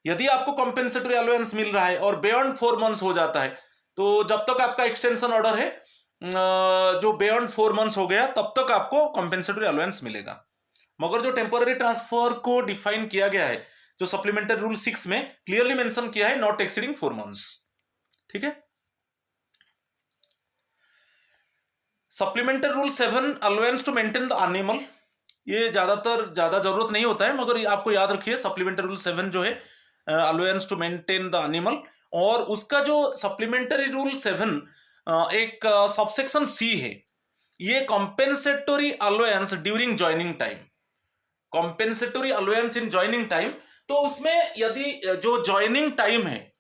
यदि आपको कंपेंसेटरी अलाउंस मिल रहा है और बियॉन्ड 4 मंथ्स हो जाता है, तो जब तक आपका एक्सटेंशन ऑर्डर है जो बियॉन्ड 4 मंथ्स हो गया तब तक आपको कंपेंसेटरी अलाउंस मिलेगा। मगर जो टेम्पोररी ट्रांसफर को डिफाइन किया गया है, जो सप्लीमेंट्री रूल 6 में क्लियरली मेंशन किया है, नॉट एक्सीडिंग 4 मंथ्स। ठीक है, supplementary rule 7 allowance to maintain the animal, ये ज्यादा जरूरत नहीं होता है, मगर आपको याद रखिए सप्लीमेंट्री रूल 7 जो है allowance to maintain the animal, और उसका जो सप्लीमेंट्री रूल 7 एक सबसेक्शन सी है, ये compensatory allowance during joining time, compensatory allowance in joining time. तो उसमें यदि जो ज्वाइनिंग टाइम है,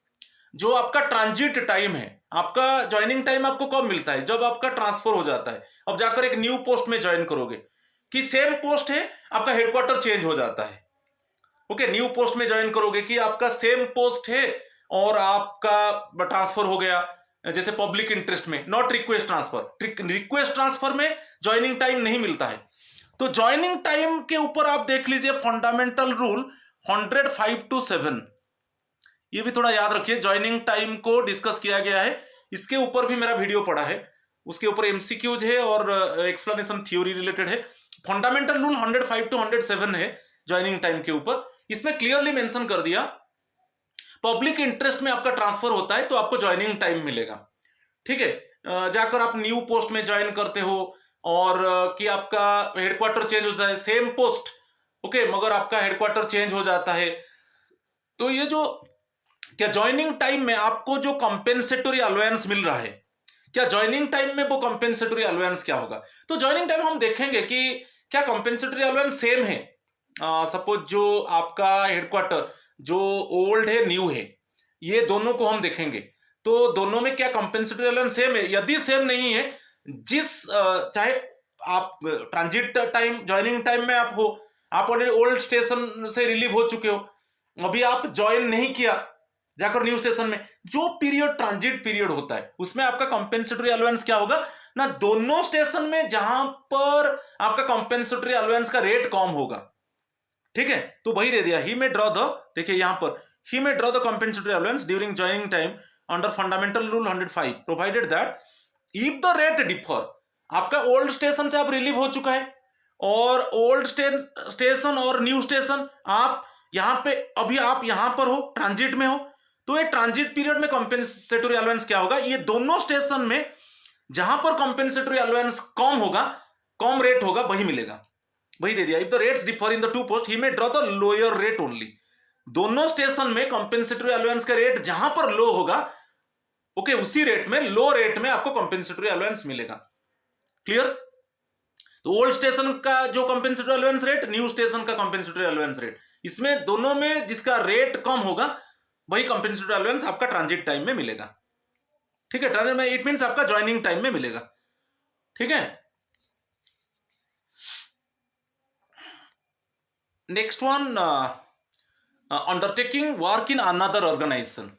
जो आपका ट्रांजिट टाइम है, आपका ज्वाइनिंग टाइम आपको कब मिलता है, जब आपका ट्रांसफर हो जाता है, अब जाकर एक न्यू पोस्ट में ज्वाइन करोगे, कि सेम पोस्ट है आपका हेडक्वार्टर चेंज हो जाता है, ओके, न्यू पोस्ट में ज्वाइन करोगे कि आपका सेम पोस्ट है और आपका ट्रांसफर हो गया, जैसे पब्लिक इंटरेस्ट में not request transfer, request transfer में ज्वाइनिंग टाइम नहीं मिलता है। तो ज्वाइनिंग टाइम के ऊपर आप देख लीजिए फंडामेंटल रूल 105-7, ये भी थोड़ा याद रखिए, ज्वाइनिंग टाइम को डिस्कस किया गया है, इसके ऊपर भी मेरा वीडियो पड़ा है, उसके ऊपर एमसीक्यूज है और एक्सप्लेनेशन थ्योरी रिलेटेड है। फंडामेंटल रूल 105-107 है ज्वाइनिंग टाइम के ऊपर, इसमें क्लियरली मेंशन कर दिया पब्लिक इंटरेस्ट में आपका ट्रांसफर होता है तो आपको ज्वाइनिंग टाइम मिलेगा। ठीक है, जाकर आप न्यू पोस्ट में ज्वाइन करते हो और कि आपका हेडक्वार्टर चेंज होता है, सेम पोस्ट ओके, मगर आपका हेडक्वार्टर चेंज हो जाता है, तो ये जो क्या ज्वाइनिंग टाइम में आपको जो कंपेंसेटरी अलाउंस मिल रहा है, क्या ज्वाइनिंग टाइम में वो कंपेंसेटरी अलाउंस क्या होगा। तो ज्वाइनिंग टाइम हम देखेंगे कि क्या कंपेंसेटरी अलाउंस सेम है, सपोज जो आपका हेडक्वार्टर जो ओल्ड है न्यू है, ये दोनों को हम देखेंगे, तो दोनों में क्या कंपेंसेटरी अलाउंस सेम है। यदि सेम नहीं है, जिस चाहे आप ट्रांजिट टाइम ज्वाइनिंग टाइम में आप हो, आप ऑलरेडी ओल्ड स्टेशन से रिलीव हो चुके हो, अभी आप ज्वाइन नहीं किया जाकर न्यू स्टेशन में, जो पीरियड ट्रांजिट पीरियड होता है उसमें आपका कंपेंसेटरी अलाउंस क्या होगा ना, दोनों स्टेशन में जहां पर आपका कंपेंसेटरी अलाउंस का रेट कम होगा। ठीक है, तो वही दे दिया, ही में ड्रॉ द, देखिए यहां पर ही में draw the compensatory allowance during joining time under fundamental rule 105 provided that if the rate differ, आपका ओल्ड स्टेशन से आप रिलीव हो चुका है और ओल्ड स्टेशन और न्यू स्टेशन आप यहां पे अभी आप यहां पर हो, ट्रांजिट में हो, तो ये ट्रांजिट पीरियड में कंपेंसेटरी अलाउंस क्या होगा, ये दोनों स्टेशन में जहां पर कंपेंसेटरी अलाउंस कम होगा, कम रेट होगा, वही मिलेगा, वही दे दिया। If the rates differ in the two post he may draw the lower rate only, दोनों स्टेशन में कंपेंसेटरी अलाउंस का रेट जहां पर लो होगा ओके, उसी रेट में लो रेट में आपको कंपेंसेटरी अलाउंस मिलेगा। क्लियर, तो ओल्ड स्टेशन का जो compensatory allowance rate, new station का कंपेंसेटरी अलाउंस रेट, इसमें दोनों में जिसका रेट कम होगा वही कंपेंसेटरी अलाउंस आपका ट्रांजिट टाइम में मिलेगा। ठीक है, ट्रांजिट में इट मींस आपका ज्वाइनिंग टाइम में मिलेगा। ठीक है, next one undertaking work in another organisation,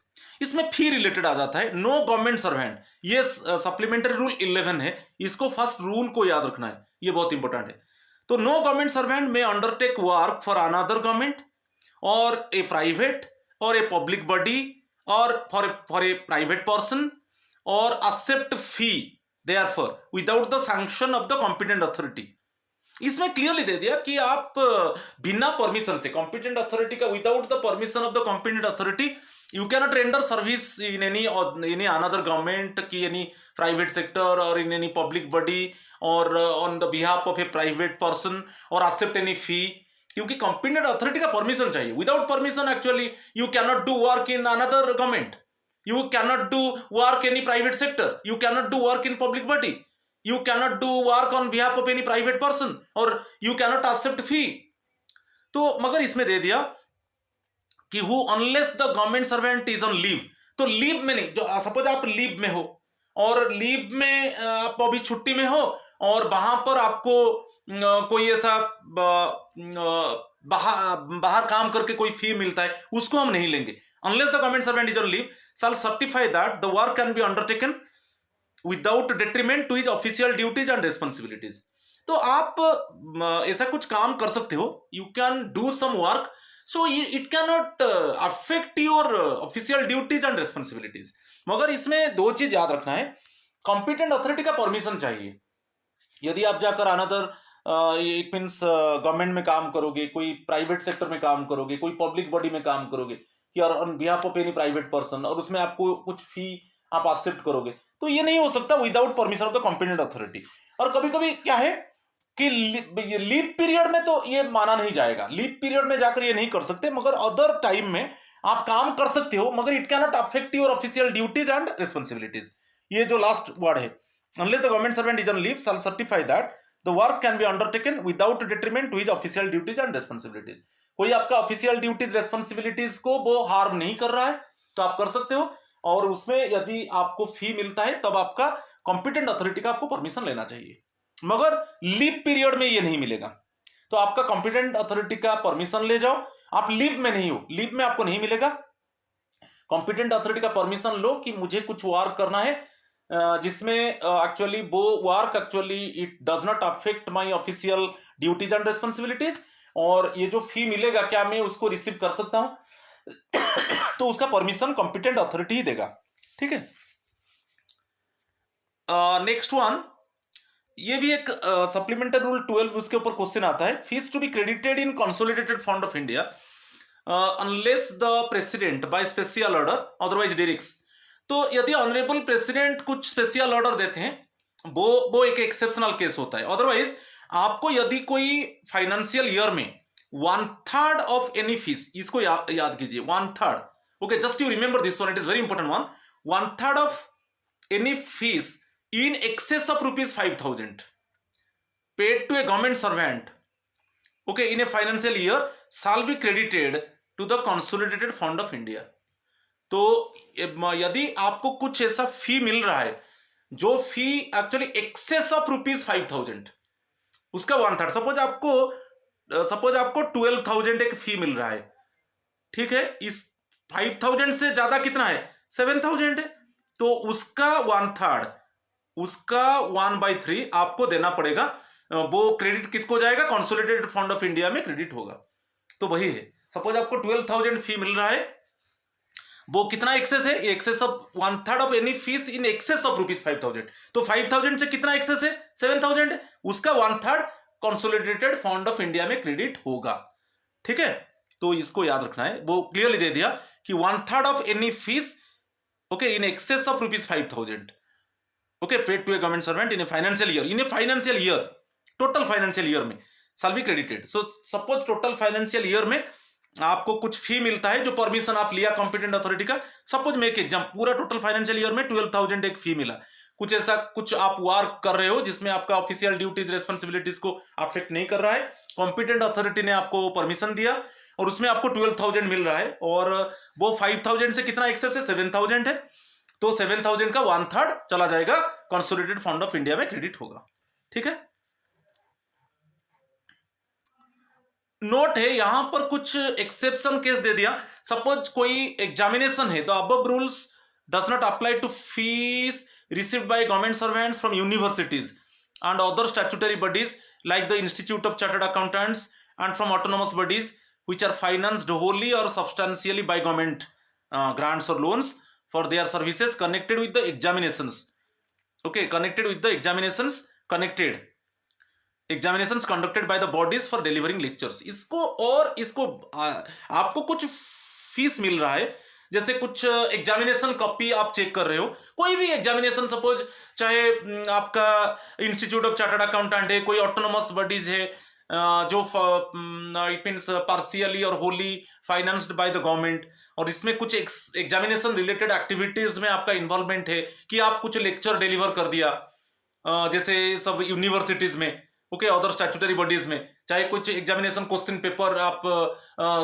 इसमें फी रिलेटेड आ जाता है। नो गवर्नमेंट सर्वेंट, ये सप्लीमेंट्री रूल 11 है, इसको फर्स्ट रूल को याद रखना है, ये बहुत इंपॉर्टेंट है। तो नो गवर्नमेंट सर्वेंट में undertake work for another government और ए प्राइवेट और a public body or for a private person or accept fee therefore without the sanction of the competent authority। इसमें क्लियरली दे दिया कि आप बिना परमिशन से, कॉम्पिटेंट अथॉरिटी का, without the permission of the competent authority you cannot render service in any another government की any private sector और इन एनी पब्लिक बॉडी और on the behalf of A private person और accept any फी, क्योंकि competent authority का permission चाहिए। Without permission actually you cannot do work in another government, you cannot do work any private sector, you cannot do work in public body, you cannot do work on behalf of any private person or you cannot accept fee। तो मगर इसमें दे दिया कि who unless the government servant is on leave, तो leave में नहीं, जो सपोज आप लीव में हो और लीव में आप अभी छुट्टी में हो और वहां पर आपको कोई ऐसा बाहर काम करके कोई फी मिलता है, उसको हम नहीं लेंगे। unless the government servant is on leave shall certify that the work can be undertaken without detriment to his official duties and responsibilities. तो आप ऐसा कुछ काम कर सकते हो, you can do some work, so it can not affect your official duties and responsibilities. मगर इसमें दो चीज याद रखना है, कॉम्पिटेंट अथॉरिटी का परमिशन चाहिए। यदि आप जाकर अनदर इट मीन्स गवर्नमेंट में काम करोगे, कोई प्राइवेट सेक्टर में काम करोगे, कोई पब्लिक बॉडी में काम करोगे कि on behalf of any private person, और उसमें आपको कुछ फी आप एक्सेप्ट करोगे, तो ये नहीं हो सकता without permission of the competent authority. और कभी कभी क्या है कि लीव पीरियड में तो ये माना नहीं जाएगा, लीव पीरियड में जाकर ये नहीं कर सकते, मगर अदर टाइम में आप काम कर सकते हो, मगर it can not affect your official duties and responsibilities. ये जो लास्ट वर्ड है, unless the government servant is on leave shall certify that the work can be undertaken without detriment to his official duties and responsibilities. कोई आपका official duties responsibilities को वो harm नहीं कर रहा है तो आप कर सकते हो, और उसमें यदि आपको फी मिलता है तब आपका कॉम्पिटेंट अथॉरिटी का आपको परमिशन लेना चाहिए, मगर लीव पीरियड में ये नहीं मिलेगा। तो आपका कॉम्पिटेंट अथॉरिटी का परमिशन ले जाओ, आप लीव में नहीं हो, लीव में आपको नहीं मिलेगा, कॉम्पिटेंट अथॉरिटी का परमिशन लो कि मुझे कुछ वर्क करना है जिसमें एक्चुअली वो work actually it does not affect my official duties and responsibilities, और ये जो फी मिलेगा क्या मैं उसको रिसीव कर सकता हूं, तो उसका परमिशन कॉम्पिटेंट अथॉरिटी ही देगा। ठीक है, नेक्स्ट वन, ये भी एक सप्लीमेंट्री रूल 12 उसके ऊपर क्वेश्चन आता है, fees to be credited in consolidated fund of India unless the president by special order otherwise directs. तो यदि ऑनरेबल प्रेसिडेंट कुछ स्पेशल ऑर्डर देते हैं, वो एक एक्सेप्शनल केस होता है, अदरवाइज आपको यदि कोई फाइनेंशियल ईयर में 1/3 ऑफ एनी फीस, इसको याद कीजिए 1/3, okay, just you remember this one, it is very important one, 1/3 of any fees in excess of rupees 5,000 paid to a government servant, okay, in a financial year shall be credited to the consolidated fund of India। तो यदि आपको कुछ ऐसा फी मिल रहा है जो फी actually access of rupees 5,000, उसका 1/3, suppose आपको 12,000 एक फी मिल रहा है, ठीक है, इस 5,000 से ज्यादा कितना है 7,000 है, तो उसका 1/3, उसका 1/3 आपको देना पड़ेगा, वो क्रेडिट किसको जाएगा, कंसोलिडेटेड फंड ऑफ इंडिया में क्रेडिट होगा। तो वही है, सपोज आपको 12,000 फी मिल रहा है, वो कितना एक्सेस है, excess of 1/3 of any fees in excess of rupees 5,000, तो 5,000 से कितना एक्सेस है 7,000 है, उसका 1/3 कंसोलिडेटेड फंड ऑफ इंडिया में क्रेडिट होगा। ठीक है, तो इसको याद रखना है, वो क्लियरली दे दिया कि 1/3 of any fees, okay, in excess of rupees 5,000, okay, paid to a government servant in a financial year, total financial year में shall be credited। so suppose total financial year में आपको कुछ फी मिलता है जो परमिशन आप लिया कॉम्पिटेंट अथॉरिटी का, सपोज मेक एग्जाम, पूरा टोटल फाइनेंशियल ईयर में 12,000 एक फी मिला, कुछ ऐसा कुछ आप वर्क कर रहे हो जिसमें आपका ऑफिशियल ड्यूटीज रिस्पॉन्सिबिलिटीज को अफेक्ट नहीं कर रहा है, कॉम्पिटेंट अथॉरिटी ने आपको परमिशन दिया और उसमें आपको 12,000 मिल रहा है, और वो 5,000 से कितना एक्सेस है 7,000 है, तो 7,000 का 1/3 चला जाएगा कंसोलिडेटेड फंड ऑफ इंडिया में क्रेडिट होगा। ठीक है, नोट है यहां पर कुछ एक्सेप्शन केस दे दिया, सपोज कोई एग्जामिनेशन है, तो above rules does not apply to fees received by government servants from universities and other statutory bodies like the institute of chartered accountants and from autonomous bodies which are financed wholly or substantially by government grants or loans for their services connected with the examinations. Okay, connected with the examinations, connected examinations conducted by the bodies for delivering lectures. इसको आपको कुछ fees मिल रहा है, जैसे कुछ examination copy आप check कर रहे हो, कोई भी एग्जामिनेशन, सपोज चाहे आपका इंस्टीट्यूट ऑफ चार्टर्ड अकाउंटेंट है, कोई ऑटोनोमस बॉडीज है जो इट मीन्स पार्शियली और Holi financed by the government, और इसमें कुछ एग्जामिनेशन रिलेटेड एक्टिविटीज में आपका इन्वॉल्वमेंट है कि आप कुछ लेक्चर डिलीवर कर दिया, जैसे सब यूनिवर्सिटीज में, ओके, अदर स्टैट्यूटरी बॉडीज में, चाहे कुछ एग्जामिनेशन क्वेश्चन पेपर आप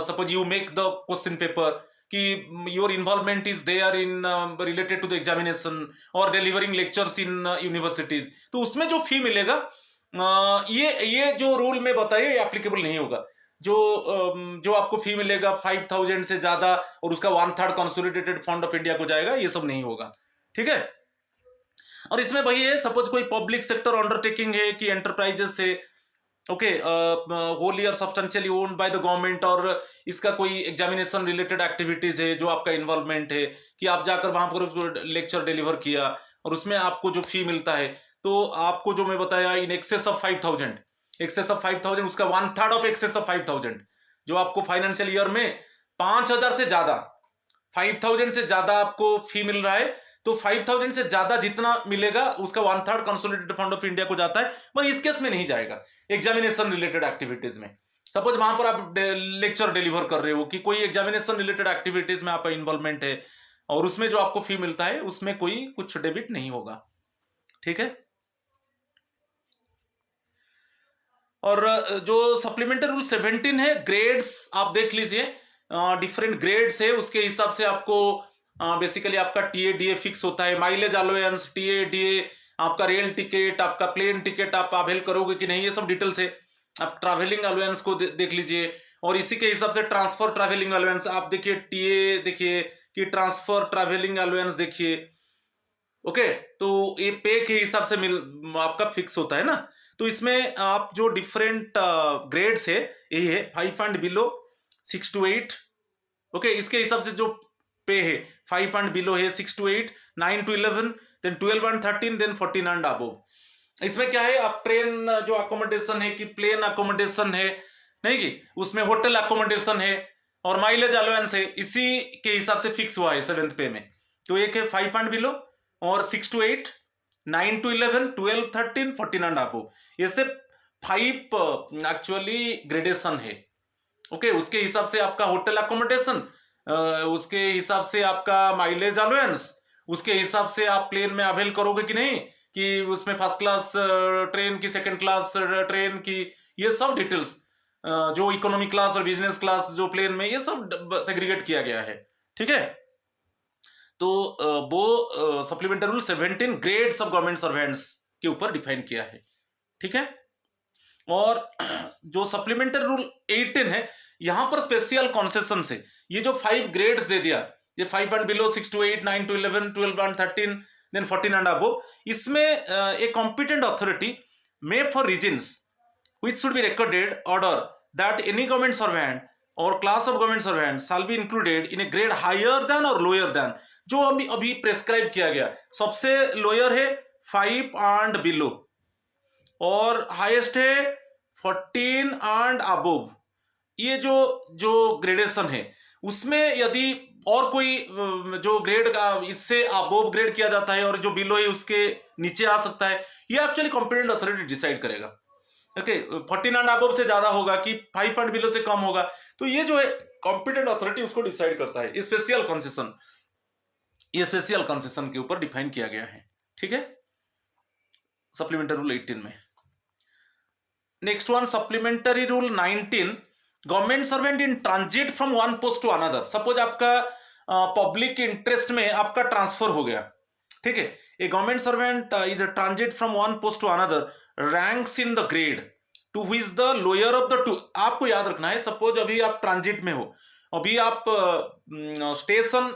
suppose you make the question paper कि your involvement is there in related to the examination or delivering lectures in universities, तो उसमें जो फी मिलेगा ये जो रूल में बताइए एप्लीकेबल नहीं होगा। जो आपको फी मिलेगा 5,000 से ज्यादा और उसका 1/3 कंसोलिडेटेड फंड ऑफ इंडिया को जाएगा, ये सब नहीं होगा, ठीक है। और इसमें वही है, सपोज कोई पब्लिक सेक्टर अंडरटेकिंग है कि एंटरप्राइजेस है, okay, Holi or substantially owned by the government, और इसका कोई एग्जामिनेशन रिलेटेड एक्टिविटीज है जो आपका इन्वॉल्वमेंट है कि आप जाकर वहां पर लेक्चर डिलीवर किया और उसमें आपको जो फी मिलता है, तो आपको जो मैं बताया इन एक्सेस ऑफ 5,000, उसका 1/3 ऑफ एक्सेस ऑफ 5,000 जो आपको फाइनेंशियल ईयर में 5,000 से ज्यादा, 5,000 से ज्यादा आपको फी मिल रहा है, तो 5,000 से ज्यादा जितना मिलेगा उसका 1/3 कंसोलिडेटेड फंड ऑफ इंडिया को जाता है, पर इस केस में नहीं जाएगा एग्जामिनेशन रिलेटेड एक्टिविटीज में। सपोज वहां पर आप लेक्चर डिलीवर कर रहे हो कि कोई एग्जामिनेशन रिलेटेड एक्टिविटीज में आपका इन्वॉल्वमेंट है और उसमें जो आपको फी मिलता है उसमें कोई कुछ डेबिट नहीं होगा, ठीक है। और जो सप्लीमेंट्री रूल 17 है, ग्रेड्स आप देख लीजिए, डिफरेंट ग्रेड्स है, उसके हिसाब से आपको बेसिकली आपका टीए डीए फिक्स होता है, माइलेज अलाउंस, टीए डीए, आपका रेल टिकट, आपका प्लेन टिकट आप अवेल करोगे कि नहीं, ये सब डिटेल्स है। आप ट्रैवलिंग अलाउंस को देख लीजिए, और इसी के हिसाब से ट्रांसफर ट्रैवलिंग अलाउंस आप देखिए, टीए देखिए कि ट्रांसफर ट्रैवलिंग अलाउंस देखिए, ओके, तो ये पे के हिसाब से आपका फिक्स होता है ना। तो इसमें आप जो डिफरेंट ग्रेड्स है, यही है 5 एंड बिलो, 6 to 8, ओके, इसके हिसाब से जो पे है 5 एंड बिलो है 6 to 8, 9 to 11, then 12 and 13, then 14 and above। इसमें क्या है, आप ट्रेन जो अकोमोडेशन है कि प्लेन अकोमोडेशन है, नहीं कि उसमें होटल अकोमोडेशन है और माइलेज अलाउंस है, इसी के हिसाब से फिक्स हुआ है 7th पे में। तो एक है 5 एंड बिलो और 6 to 8, 9 to 11, 12, 13, 14 and above, ये से 5 एक्चुअली ग्रेडेशन है, ओके। उसके हिसाब से आपका होटल अकोमोडेशन, उसके हिसाब से आपका माइलेज अलाउंस, उसके हिसाब से आप प्लेन में अवेल करोगे कि नहीं, कि उसमें फर्स्ट क्लास ट्रेन की, सेकंड क्लास ट्रेन की, ये सब डिटेल्स, जो इकोनॉमी क्लास और बिजनेस क्लास जो प्लेन में, ये सब सेग्रीगेट किया गया है, ठीक है। तो वो supplementary rule 17 grades of government servants के ऊपर डिफाइन किया है, ठीक है। और जो सप्लीमेंट्री रूल 18 है, यहां पर स्पेशल कॉन्सेशन से ये जो 5 ग्रेड्स दे दिया, ये 5 and below, 6 to 8, 9 to 11, 12 and 13, then 14 and above, इसमें a competent authority may for reasons which should be recorded order that any government servant or class of government servant shall be included in a grade higher than or lower than, जो अभी prescribe किया गया, सबसे lower है 5 and below और highest है 14 and above। ये जो ग्रेडेशन है उसमें यदि और कोई जो ग्रेड का इससे अबोव ग्रेड किया जाता है और जो बिलो है उसके नीचे आ सकता है, ये एक्चुअली कॉम्पिटेंट अथॉरिटी डिसाइड करेगा, ओके। 14 एंड अबव से ज्यादा होगा कि 5 एंड बिलो से कम होगा, तो ये जो है कॉम्पिटेंट अथॉरिटी उसको डिसाइड करता है। स्पेशल कंसेशन, ये स्पेशल कंसेशन के ऊपर डिफाइन किया गया है, ठीक है, सप्लीमेंट्री रूल 18 में। Next one supplementary rule 19, government servant in transit from one post to another. Suppose आपका पब्लिक इंटरेस्ट में आपका ट्रांसफर हो गया, ठीक है, a government servant is a transit from one post to another, ranks in the grade to which the lower of the two. आपको याद रखना है, सपोज अभी आप ट्रांजिट में हो, अभी आप स्टेशन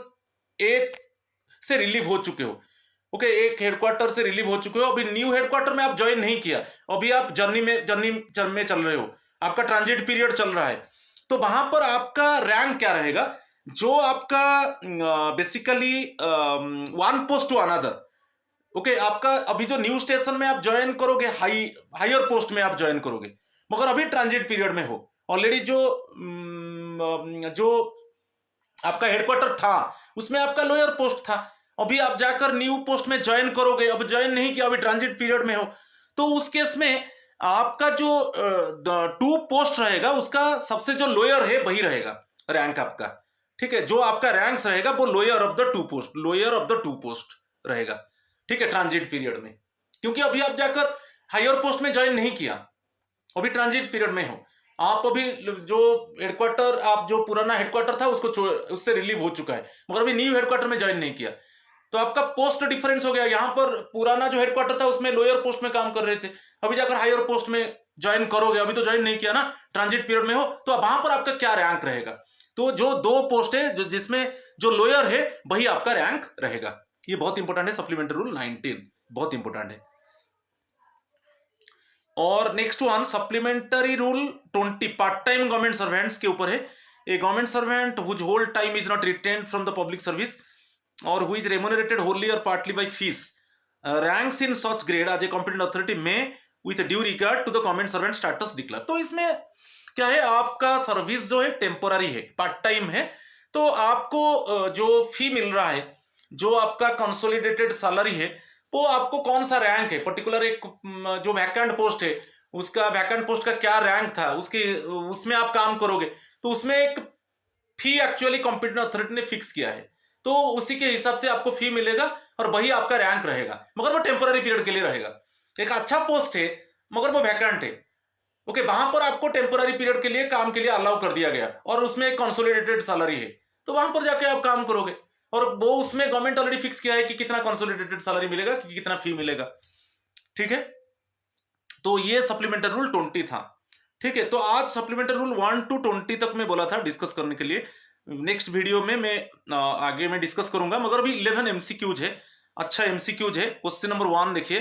1 से रिलीव हो चुके हो, ओके, एक हेडक्वार्टर से रिलीव हो चुके हो, अभी न्यू हेडक्वार्टर में आप ज्वाइन नहीं किया, अभी आप जर्नी में चल रहे हो, आपका ट्रांजिट पीरियड चल रहा है, तो वहां पर आपका रैंक क्या रहेगा, जो आपका basically one post to another, okay, आपका अभी जो न्यू स्टेशन में आप ज्वाइन करोगे, हायर पोस्ट में आप ज्वाइन करोगे, मगर अभी ट्रांजिट पीरियड में हो, ऑलरेडी जो आपका हेडक्वार्टर था उसमें आपका लोअर पोस्ट था, अभी आप जाकर न्यू पोस्ट में ज्वाइन करोगे, अब ज्वाइन नहीं किया, अभी ट्रांजिट पीरियड में हो, तो उस केस में आपका जो टू पोस्ट रहेगा उसका सबसे जो लोअर है वही रहेगा रैंक आपका, ठीक है, जो आपका रैंक्स रहेगा वो lower of the to post रहेगा, ठीक है, ट्रांजिट पीरियड में, क्योंकि अभी आप जाकर हायर पोस्ट में ज्वाइन नहीं किया, अभी ट्रांजिट पीरियड में हो आप, अभी जो हेडक्वार्टर, आप जो पुराना हेडक्वार्टर था उससे रिलीव हो चुका है, मगर अभी न्यू हेडक्वार्टर में ज्वाइन नहीं किया, तो आपका पोस्ट डिफरेंस हो गया, यहां पर पुराना जो हेडक्वार्टर था उसमें लोअर पोस्ट में काम कर रहे थे, अभी जाकर हायर पोस्ट में ज्वाइन करोगे, अभी तो ज्वाइन नहीं किया ना, ट्रांजिट पीरियड में हो, तो वहां पर आपका क्या रैंक रहेगा, तो जो दो पोस्ट है जो जिसमें जो लोअर है वही आपका रैंक रहेगा, ये बहुत इंपॉर्टेंट है, सप्लीमेंट्री रूल 19 बहुत इंपॉर्टेंट है। और next one supplementary rule 20 part time government servants के ऊपर है, a government servant whose whole time is not retained from the public service or who is remunerated wholly or partly by fees ranks in such grade as a competent authority may with due regard to the government servant status declare। तो इसमें क्या है, आपका service जो है temporary है, part time है, तो आपको जो फी मिल रहा है, जो आपका कंसोलिडेटेड सैलरी है, वो आपको कौन सा रैंक है, पर्टिकुलर एक जो वैकेंट पोस्ट है उसका वैकेंट पोस्ट का क्या रैंक था, उसमें आप काम करोगे, तो उसमें एक फी एक्चुअली कॉम्पिटेंट अथॉरिटी ने फिक्स किया है, तो उसी के हिसाब से आपको फी मिलेगा और वही आपका रैंक रहेगा, मगर वो टेम्पररी पीरियड के लिए रहेगा, एक अच्छा पोस्ट है मगर वो वैकेंट है, ओके, वहां पर आपको टेम्पररी पीरियड के लिए काम के लिए अलाउ कर दिया गया और उसमें एक कंसोलिडेटेड सैलरी है, तो वहां पर जाके आप काम करोगे, और वो उसमें गवर्नमेंट ऑलरेडी फिक्स किया है कि कितना कंसोलिडेटेड सैलरी मिलेगा, कि कितना फी मिलेगा, ठीक है, तो ये सप्लीमेंट्री रूल 20 था, ठीक है, तो आज सप्लीमेंट्री रूल 1 to 20 तक मैं बोला था डिस्कस करने के लिए, नेक्स्ट वीडियो में मैं आगे मैं डिस्कस करूंगा, मगर अभी 11 एमसीक्यूज है, अच्छा एमसीक्यूज है। क्वेश्चन नंबर 1 देखिए,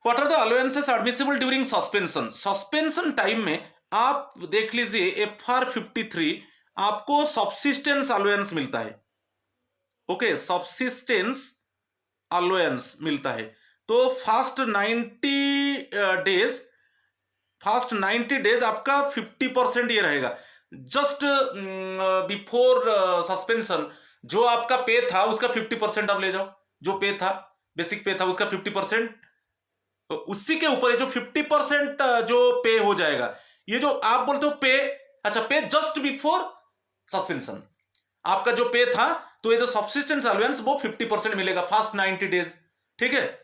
what are the allowances admissible during suspension, suspension time में आप देख लीजिए FR 53 आपको सब्सिस्टेंस अलाउंस मिलता है, ओके, सब्सिस्टेंस अलाउंस मिलता है, तो फर्स्ट 90 डेज आपका 50% ये रहेगा, जस्ट बिफोर सस्पेंशन जो आपका पे था उसका 50% आप ले जाओ, जो पे था बेसिक पे था उसका 50%, उसी के ऊपर जो 50% जो पे हो जाएगा, ये जो आप बोलते हो पे, अच्छा पे जस्ट बिफोर सस्पेंशन आपका जो पे था, तो ये जो सब्सिस्टेंस अलाउंस वो 50% मिलेगा फर्स्ट 90 डेज, ठीक है,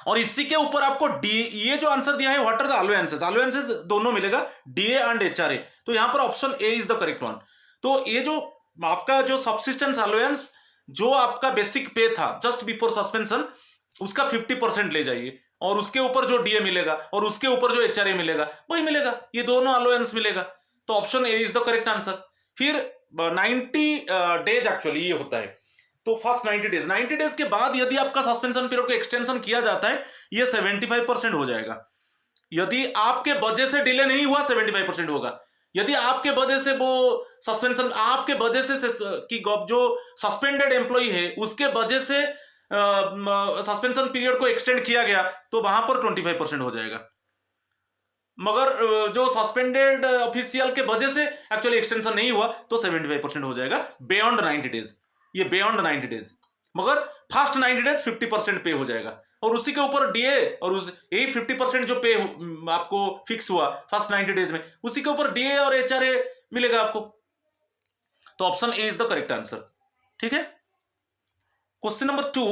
और इसी के ऊपर आपको डी, ये जो आंसर दिया है व्हाट आर द अलाउंसेस दोनों मिलेगा, डीए एंड एचआरए, तो यहां पर option A is the correct one, तो ये जो आपका जो सब्सिस्टेंस अलाउंस जो आपका बेसिक पे था जस्ट बिफोर सस्पेंशन उसका 50% ले जाइए, और उसके ऊपर जो डीए मिलेगा और उसके ऊपर जो एचआरए मिलेगा वही मिलेगा, ये दोनों अलाउंस मिलेगा, तो option A is the correct answer. फिर 90 डेज एक्चुअली ये होता है, तो फर्स्ट 90 डेज के बाद यदि आपका सस्पेंशन पीरियड को एक्सटेंशन किया जाता है ये 75% हो जाएगा, यदि आपके वजह से डिले नहीं हुआ 75% होगा, यदि आपके वजह से वो सस्पेंशन आपके वजह से कि जो सस्पेंडेड एम्प्लॉय है उसके वजह से सस्पेंशन पीरियड को एक्सटेंड किया गया तो वहां पर 25% हो जाएगा, मगर जो सस्पेंडेड ऑफिशियल के वजह से एक्चुअली एक्सटेंशन नहीं हुआ तो 75% हो जाएगा बियॉन्ड 90 डेज, ये बियॉन्ड 90 डेज, मगर फर्स्ट 90 डेज 50% पे हो जाएगा, और उसी के ऊपर डीए और उस यही 50% जो पे आपको फिक्स हुआ फर्स्ट 90 डेज में उसी के ऊपर डीए और एचआरए मिलेगा आपको, तो option A is the correct answer, ठीक है। Question number 2,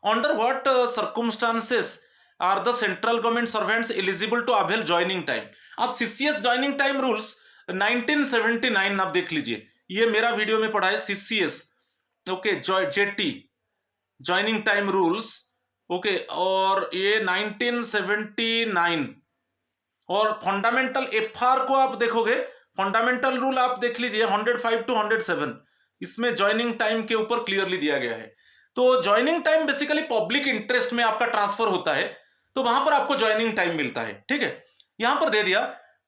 under what circumstances are the central government servants eligible to avail joining time, आप सीसीएस ज्वाइनिंग टाइम रूल्स 1979 आप देख लीजिए, ये मेरा वीडियो में पढ़ा है CCS, okay, jetty joining time rules, okay, और ये 1979, और फंडामेंटल एफआर को आप देखोगे, फंडामेंटल रूल आप देख लीजिए 105 to 107, इसमें ज्वाइनिंग टाइम के ऊपर क्लियरली दिया गया है, तो joining time basically public interest में आपका ट्रांसफर होता है, तो वहां पर आपको ज्वाइनिंग टाइम मिलता है, ठीक है, यहां पर दे दिया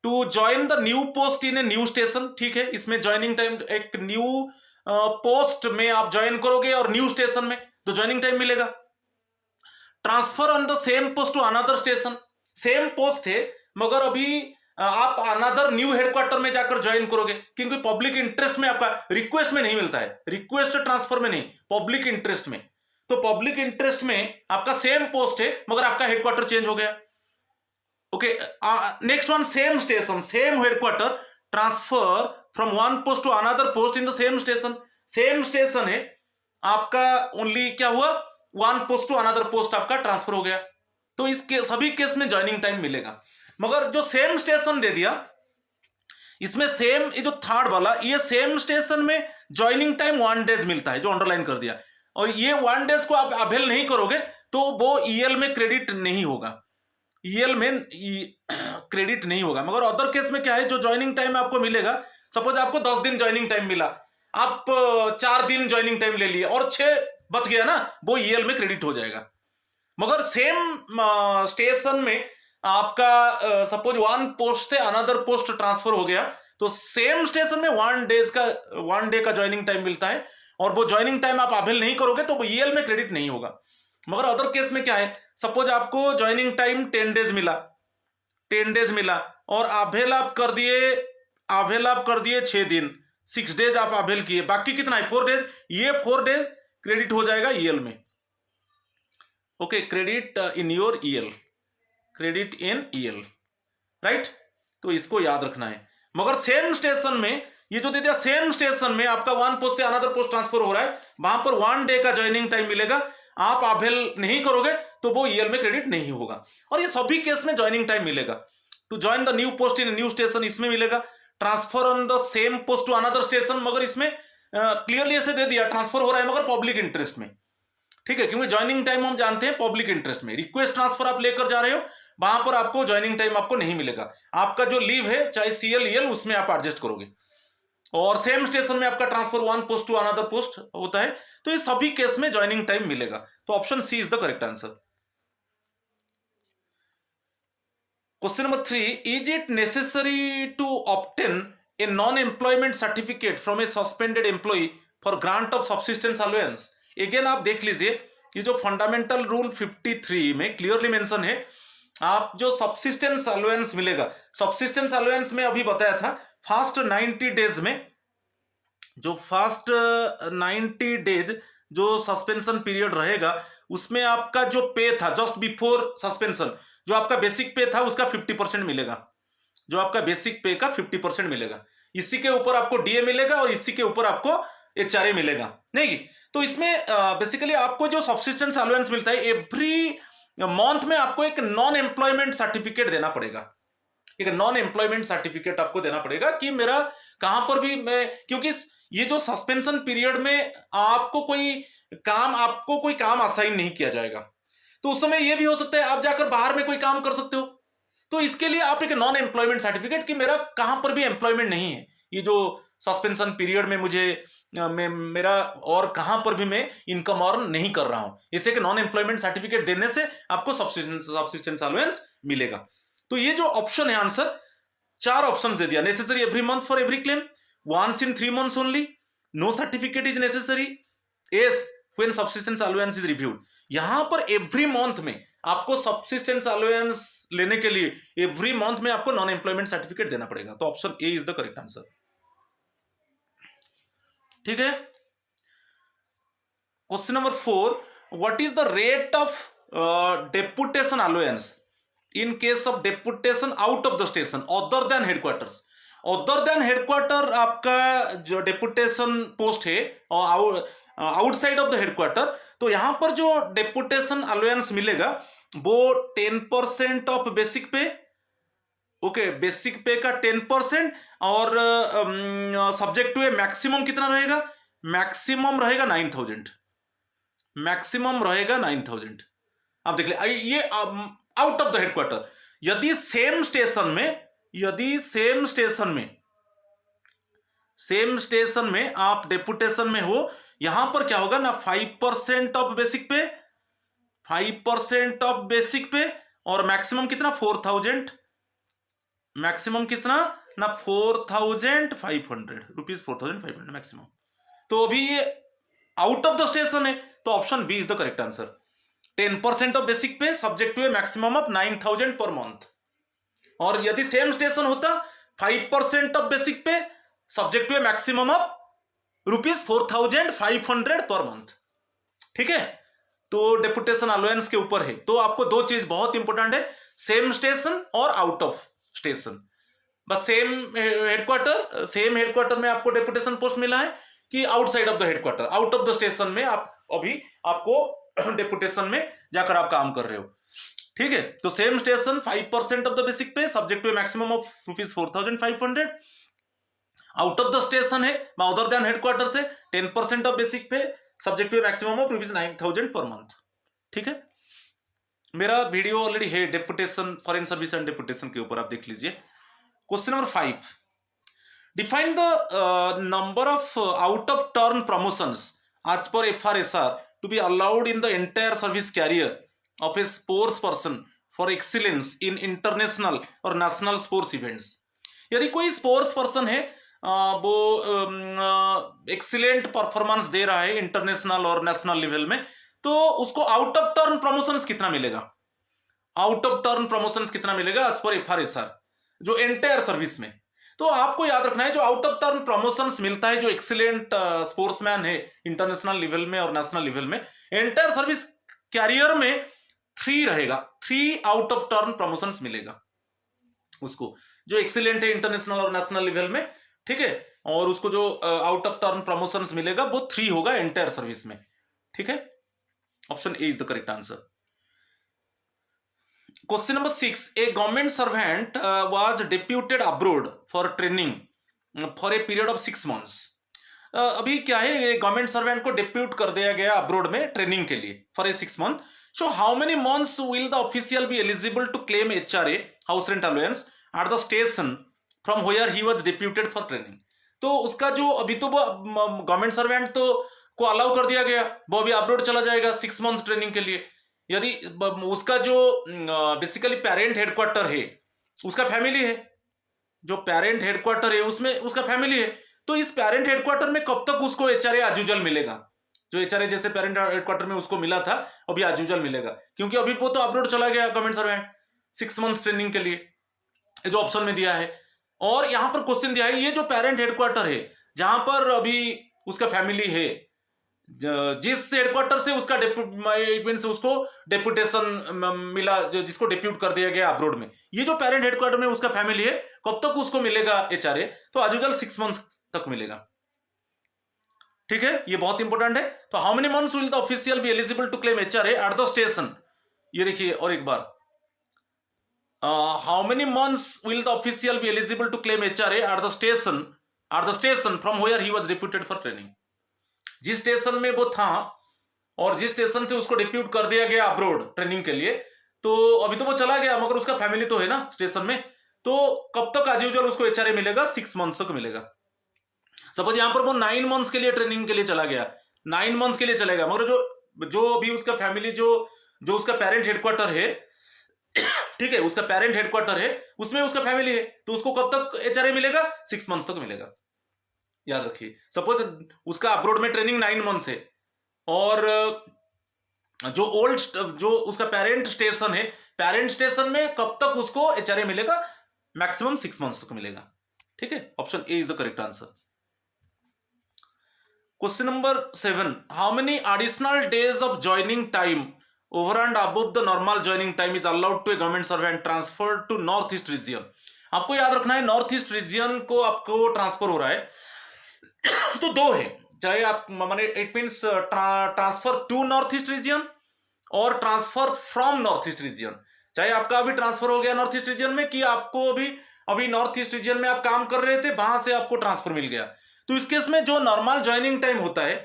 to join the new post in a new station, ठीक है, इसमें ज्वाइनिंग टाइम एक न्यू पोस्ट में आप ज्वाइन करोगे और न्यू स्टेशन में तो ज्वाइनिंग टाइम मिलेगा। Transfer on the same post to another station, same post है मगर अभी आप अनदर न्यू हेडक्वार्टर में जाकर ज्वाइन करोगे, क्योंकि पब्लिक इंटरेस्ट में आपका रिक्वेस्ट में नहीं मिलता है, रिक्वेस्ट ट्रांसफर में नहीं, पब्लिक इंटरेस्ट में। तो पब्लिक इंटरेस्ट में आपका सेम पोस्ट है मगर आपका हेडक्वार्टर चेंज हो गया। Okay, next one, same station, same headquarter, transfer from one post to another post in the same station, same station है आपका, ओनली क्या हुआ, one post to another post आपका ट्रांसफर हो गया। तो इसके सभी केस में ज्वाइनिंग टाइम मिलेगा। मगर जो सेम स्टेशन दे दिया इसमें सेम, ये जो थर्ड वाला, ये सेम स्टेशन में ज्वाइनिंग टाइम 1 डेज मिलता है, जो अंडरलाइन कर दिया, और ये 1 डेज को आप अवेल नहीं करोगे तो वो ईएल में क्रेडिट नहीं होगा, ईएल में क्रेडिट नहीं होगा। मगर अदर केस में क्या है, जो ज्वाइनिंग टाइम आपको मिलेगा, सपोज आपको 10 दिन ज्वाइनिंग टाइम मिला, आप 4 दिन ज्वाइनिंग टाइम ले लिए और 6 बच गया ना, वो ईएल में क्रेडिट हो जाएगा। मगर सेम स्टेशन में आपका सपोज 1 पोस्ट से अनदर पोस्ट ट्रांसफर हो गया तो सेम स्टेशन में 1 डे का ज्वाइनिंग टाइम मिलता है, और वो ज्वाइनिंग टाइम आप अवेल नहीं करोगे तो वो ईएल में क्रेडिट नहीं होगा। मगर अदर केस में क्या है, सपोज आपको ज्वाइनिंग टाइम 10 डेज मिला, 10 डेज मिला और अवेल आप कर दिए 6 दिन, 6 डेज आप अवेल किए, बाकी कितना है 4 डेज, ये 4 डेज क्रेडिट हो जाएगा ईएल में। Okay, credit in your EL, credit in EL, right. तो इसको याद रखना है। मगर सेम स्टेशन में ये जो दे दिया, सेम स्टेशन में आपका 1 पोस्ट से अनदर पोस्ट ट्रांसफर हो रहा है, वहां पर 1 डे का ज्वाइनिंग टाइम मिलेगा, आप अवेल नहीं करोगे तो वो ईएल में क्रेडिट नहीं होगा। और ये सभी केस में ज्वाइनिंग टाइम मिलेगा। To join the new post in new station, इसमें मिलेगा। Transfer on the same post to another station, मगर इसमें क्लियरली ऐसे दे दिया ट्रांसफर हो रहा है मगर पब्लिक इंटरेस्ट में, ठीक है, क्योंकि ज्वाइनिंग टाइम हम जानते हैं पब्लिक इंटरेस्ट में। रिक्वेस्ट ट्रांसफर आप लेकर जा रहे हो, वहां पर आपको ज्वाइनिंग टाइम आपको नहीं मिलेगा, आपका जो लीव है चाहे सीएल ईएल उसमें आप एडजस्ट करोगे। और सेम स्टेशन में आपका transfer 1 post to another post होता है, तो ये सभी केस में ज्वाइनिंग टाइम मिलेगा। तो option C is the correct answer. Question number 3, is it necessary to obtain a non employment certificate from a suspended employee for grant of subsistence allowance? Again आप देख लीजिए, ये जो फंडामेंटल रूल 53 में clearly mention है, आप जो subsistence allowance मिलेगा, सब्सिस्टेंस अलाउंस में अभी बताया था फर्स्ट 90 डेज में, जो फर्स्ट 90 डेज जो सस्पेंशन पीरियड रहेगा उसमें आपका जो पे था जस्ट बिफोर सस्पेंशन, जो आपका बेसिक पे था उसका 50% मिलेगा, जो आपका बेसिक पे का 50% मिलेगा, इसी के ऊपर आपको डीए मिलेगा और इसी के ऊपर आपको एचआरए मिलेगा, नहीं। तो इसमें बेसिकली आपको जो सब्सिस्टेंस अलाउंस मिलता है एवरी मंथ में आपको एक नॉन एम्प्लॉयमेंट सर्टिफिकेट देना पड़ेगा, एक नॉन एम्प्लॉयमेंट सर्टिफिकेट आपको देना पड़ेगा कि मेरा कहां पर भी मैं, क्योंकि ये जो सस्पेंशन पीरियड में आपको कोई काम असाइन नहीं किया जाएगा, तो उस समय ये भी हो सकता है आप जाकर बाहर में कोई काम कर सकते हो, तो इसके लिए आप एक नॉन एम्प्लॉयमेंट सर्टिफिकेट कि मेरा कहां पर भी एम्प्लॉयमेंट नहीं है, ये जो सस्पेंशन पीरियड में मेरा और कहां पर भी मैं इनकम अर्न नहीं कर रहा हूं, इसे नॉन एम्प्लॉयमेंट सर्टिफिकेट देने से आपको सब्सिस्टेंस अलाउंस मिलेगा। तो ये जो ऑप्शन है आंसर, 4 ऑप्शन दे दिया, necessary every month for every claim, once in 3 months only, no certificate is necessary, as when subsistence allowance is reviewed. यहां पर एवरी मंथ में आपको सब्सिस्टेंस अलाउंस लेने के लिए एवरी मंथ में आपको नॉन एम्प्लॉयमेंट सर्टिफिकेट देना पड़ेगा। तो option A is the correct answer, ठीक है। Question number 4, what is the rate of deputation allowance in case of deputation out of the station other than headquarters? Other than headquarter आपका जो deputation post है और outside of the headquarter, तो यहां पर जो डेपुटेशन अलाउंस मिलेगा वो 10% ऑफ बेसिक पे, ओके, बेसिक पे का 10%, और सब्जेक्ट टू ए मैक्सिमम कितना रहेगा, मैक्सिमम रहेगा 9000, मैक्सिमम रहेगा 9000। आप देख ले, ये आउट ऑफ द हेडक्वार्टर। यदि सेम स्टेशन में आप डेपुटेशन में हो, यहां पर क्या होगा ना, 5% ऑफ बेसिक पे, 5% ऑफ बेसिक पे, और मैक्सिमम कितना 4000, मैक्सिमम कितना ना 4,500 रुपीज, 4,500 मैक्सिमम। तो अभी ये आउट ऑफ द स्टेशन है, तो option B is the correct answer. 10% of basic pay subject to a maximum of 9,000 per month. और यदि सेम स्टेशन होता 5% of basic pay subject to a maximum of ₹4,500 per month. ठीक है, तो deputation allowance के ऊपर है। तो आपको दो चीज बहुत इंपॉर्टेंट है, सेम स्टेशन और आउट ऑफ स्टेशन। बस सेम हेडक्वार्टर में आपको डेपुटेशन पोस्ट मिला है कि outside of the headquarter, out of the station में आप अभी आपको डेपुटेशन में जाकर आप काम कर रहे हो। ठीक है, तो same station 5% of the basic pay subject to maximum of ₹4,500। Out of the station है अदर देन हेडक्वार्टर से 10% of basic pay subject to maximum of ₹9,000 per month. ठीक है, मेरा वीडियो ऑलरेडी है deputation, foreign service and deputation के ऊपर, आप देख लीजिए। Question number 5, define the number of out of turn promotions as per FRSR to be allowed in the entire service career of a sports person for excellence in international और national sports events। यदि कोई sports person है वो excellent performance दे रहा है international और national level में, तो उसको आउट ऑफ टर्न प्रमोशंस कितना मिलेगा? आउट ऑफ टर्न प्रमोशंस कितना मिलेगा एज पर FRSR, जो एंटायर सर्विस में। तो आपको याद रखना है, जो आउट ऑफ टर्न प्रमोशंस मिलता है जो एक्सीलेंट स्पोर्ट्समैन है इंटरनेशनल लेवल में और नेशनल लेवल में, एंटायर सर्विस कैरियर में 3 रहेगा, 3 आउट ऑफ टर्न प्रमोशंस मिलेगा उसको, जो एक्सीलेंट है इंटरनेशनल और नेशनल लेवल में। ठीक है, और उसको जो आउट ऑफ टर्न प्रमोशंस मिलेगा वो 3 होगा एंटायर सर्विस में। ठीक है, option A is the correct answer. Question number 6, a government servant was deputed abroad for training for a period of 6 months। अभी क्या है, ये गवर्नमेंट सर्वेंट को डिप्यूट कर दिया गया अब्रोड में ट्रेनिंग के लिए for a 6 month। So how many months will the official be eligible to claim HRA house rent allowance at the station from where he was deputed for training. तो उसका जो अभी तो वो गवर्नमेंट सर्वेंट तो को अलाउ कर दिया गया, वो अभी अब्रोड चला जाएगा 6 month ट्रेनिंग के लिए। यदि उसका जो बेसिकली पेरेंट हेडक्वार्टर है, उसका फैमिली है, जो पेरेंट हेडक्वार्टर है उसमें उसका फैमिली है, तो इस पेरेंट हेडक्वार्टर में कब तक उसको HRA एज यूजुअल मिलेगा? जो HRA जैसे पेरेंट हेडक्वार्टर में उसको मिला था अभी एज यूजुअल मिलेगा, क्योंकि अभी वो तो अब्रोड चला गया गवर्नमेंट सर्वेंट 6 months ट्रेनिंग के लिए, जो ऑप्शन में दिया है। और यहां पर क्वेश्चन दिया है, ये जो पेरेंट हेडक्वार्टर है जहां पर अभी उसका फैमिली है, जिस हेडक्वार्टर से उसका उसको डेपुटेशन मिला, जो जिसको डिप्यूट कर दिया गया अब्रोड में, ये जो पेरेंट हेडक्वार्टर में उसका फैमिली है, कब तक उसको मिलेगा HRA? तो एज यूजुअल 6 months तक मिलेगा। ठीक है, ये बहुत इंपॉर्टेंट है। तो how many months will the official be eligible to claim HRA at the station? ये देखिए और एक बार, how many months will the official be eligible to claim HRA at the station from where he was deputed for training. जिस station में वो था और जिस स्टेशन से उसको डिप्यूट कर दिया गया अब्रोड ट्रेनिंग के लिए, तो अभी तो वो चला गया मगर उसका फैमिली तो है ना स्टेशन में, तो कब तक एज यूजुअल उसको HRA मिलेगा? 6 months तक मिलेगा। सपोज यहां पर वो 9 months के लिए ट्रेनिंग के लिए चला गया, 9 months के लिए चलेगा, मगर जो अभी उसका फैमिली जो उसका पेरेंट हेडक्वार्टर है ठीक है, उसका पेरेंट हेडक्वार्टर है उसमें उसका फैमिली है, तो उसको कब तक HRA मिलेगा? 6 months तक मिलेगा। याद रखिए, सपोज उसका अब्रोड में ट्रेनिंग 9 months है और जो उसका पेरेंट स्टेशन है, पेरेंट स्टेशन में कब तक उसको HRA मिलेगा? मैक्सिमम 6 months तक मिलेगा। ठीक है, option A is the correct answer. Question number 7, how many additional days of joining time over and above the normal joining time is allowed to a government servant transfer to north east region? आपको याद रखना है, north east reason को आपको transfer हो रहा है तो 2 है, चाहे आप माने it means transfer to north east region और transfer from north east region. चाहे आपका अभी ट्रांसफर हो गया नॉर्थ ईस्ट रीजन में, कि आपको अभी नॉर्थ ईस्ट रीजन में आप काम कर रहे थे, वहां से आपको ट्रांसफर मिल गया, तो इस केस में जो नॉर्मल ज्वाइनिंग टाइम होता है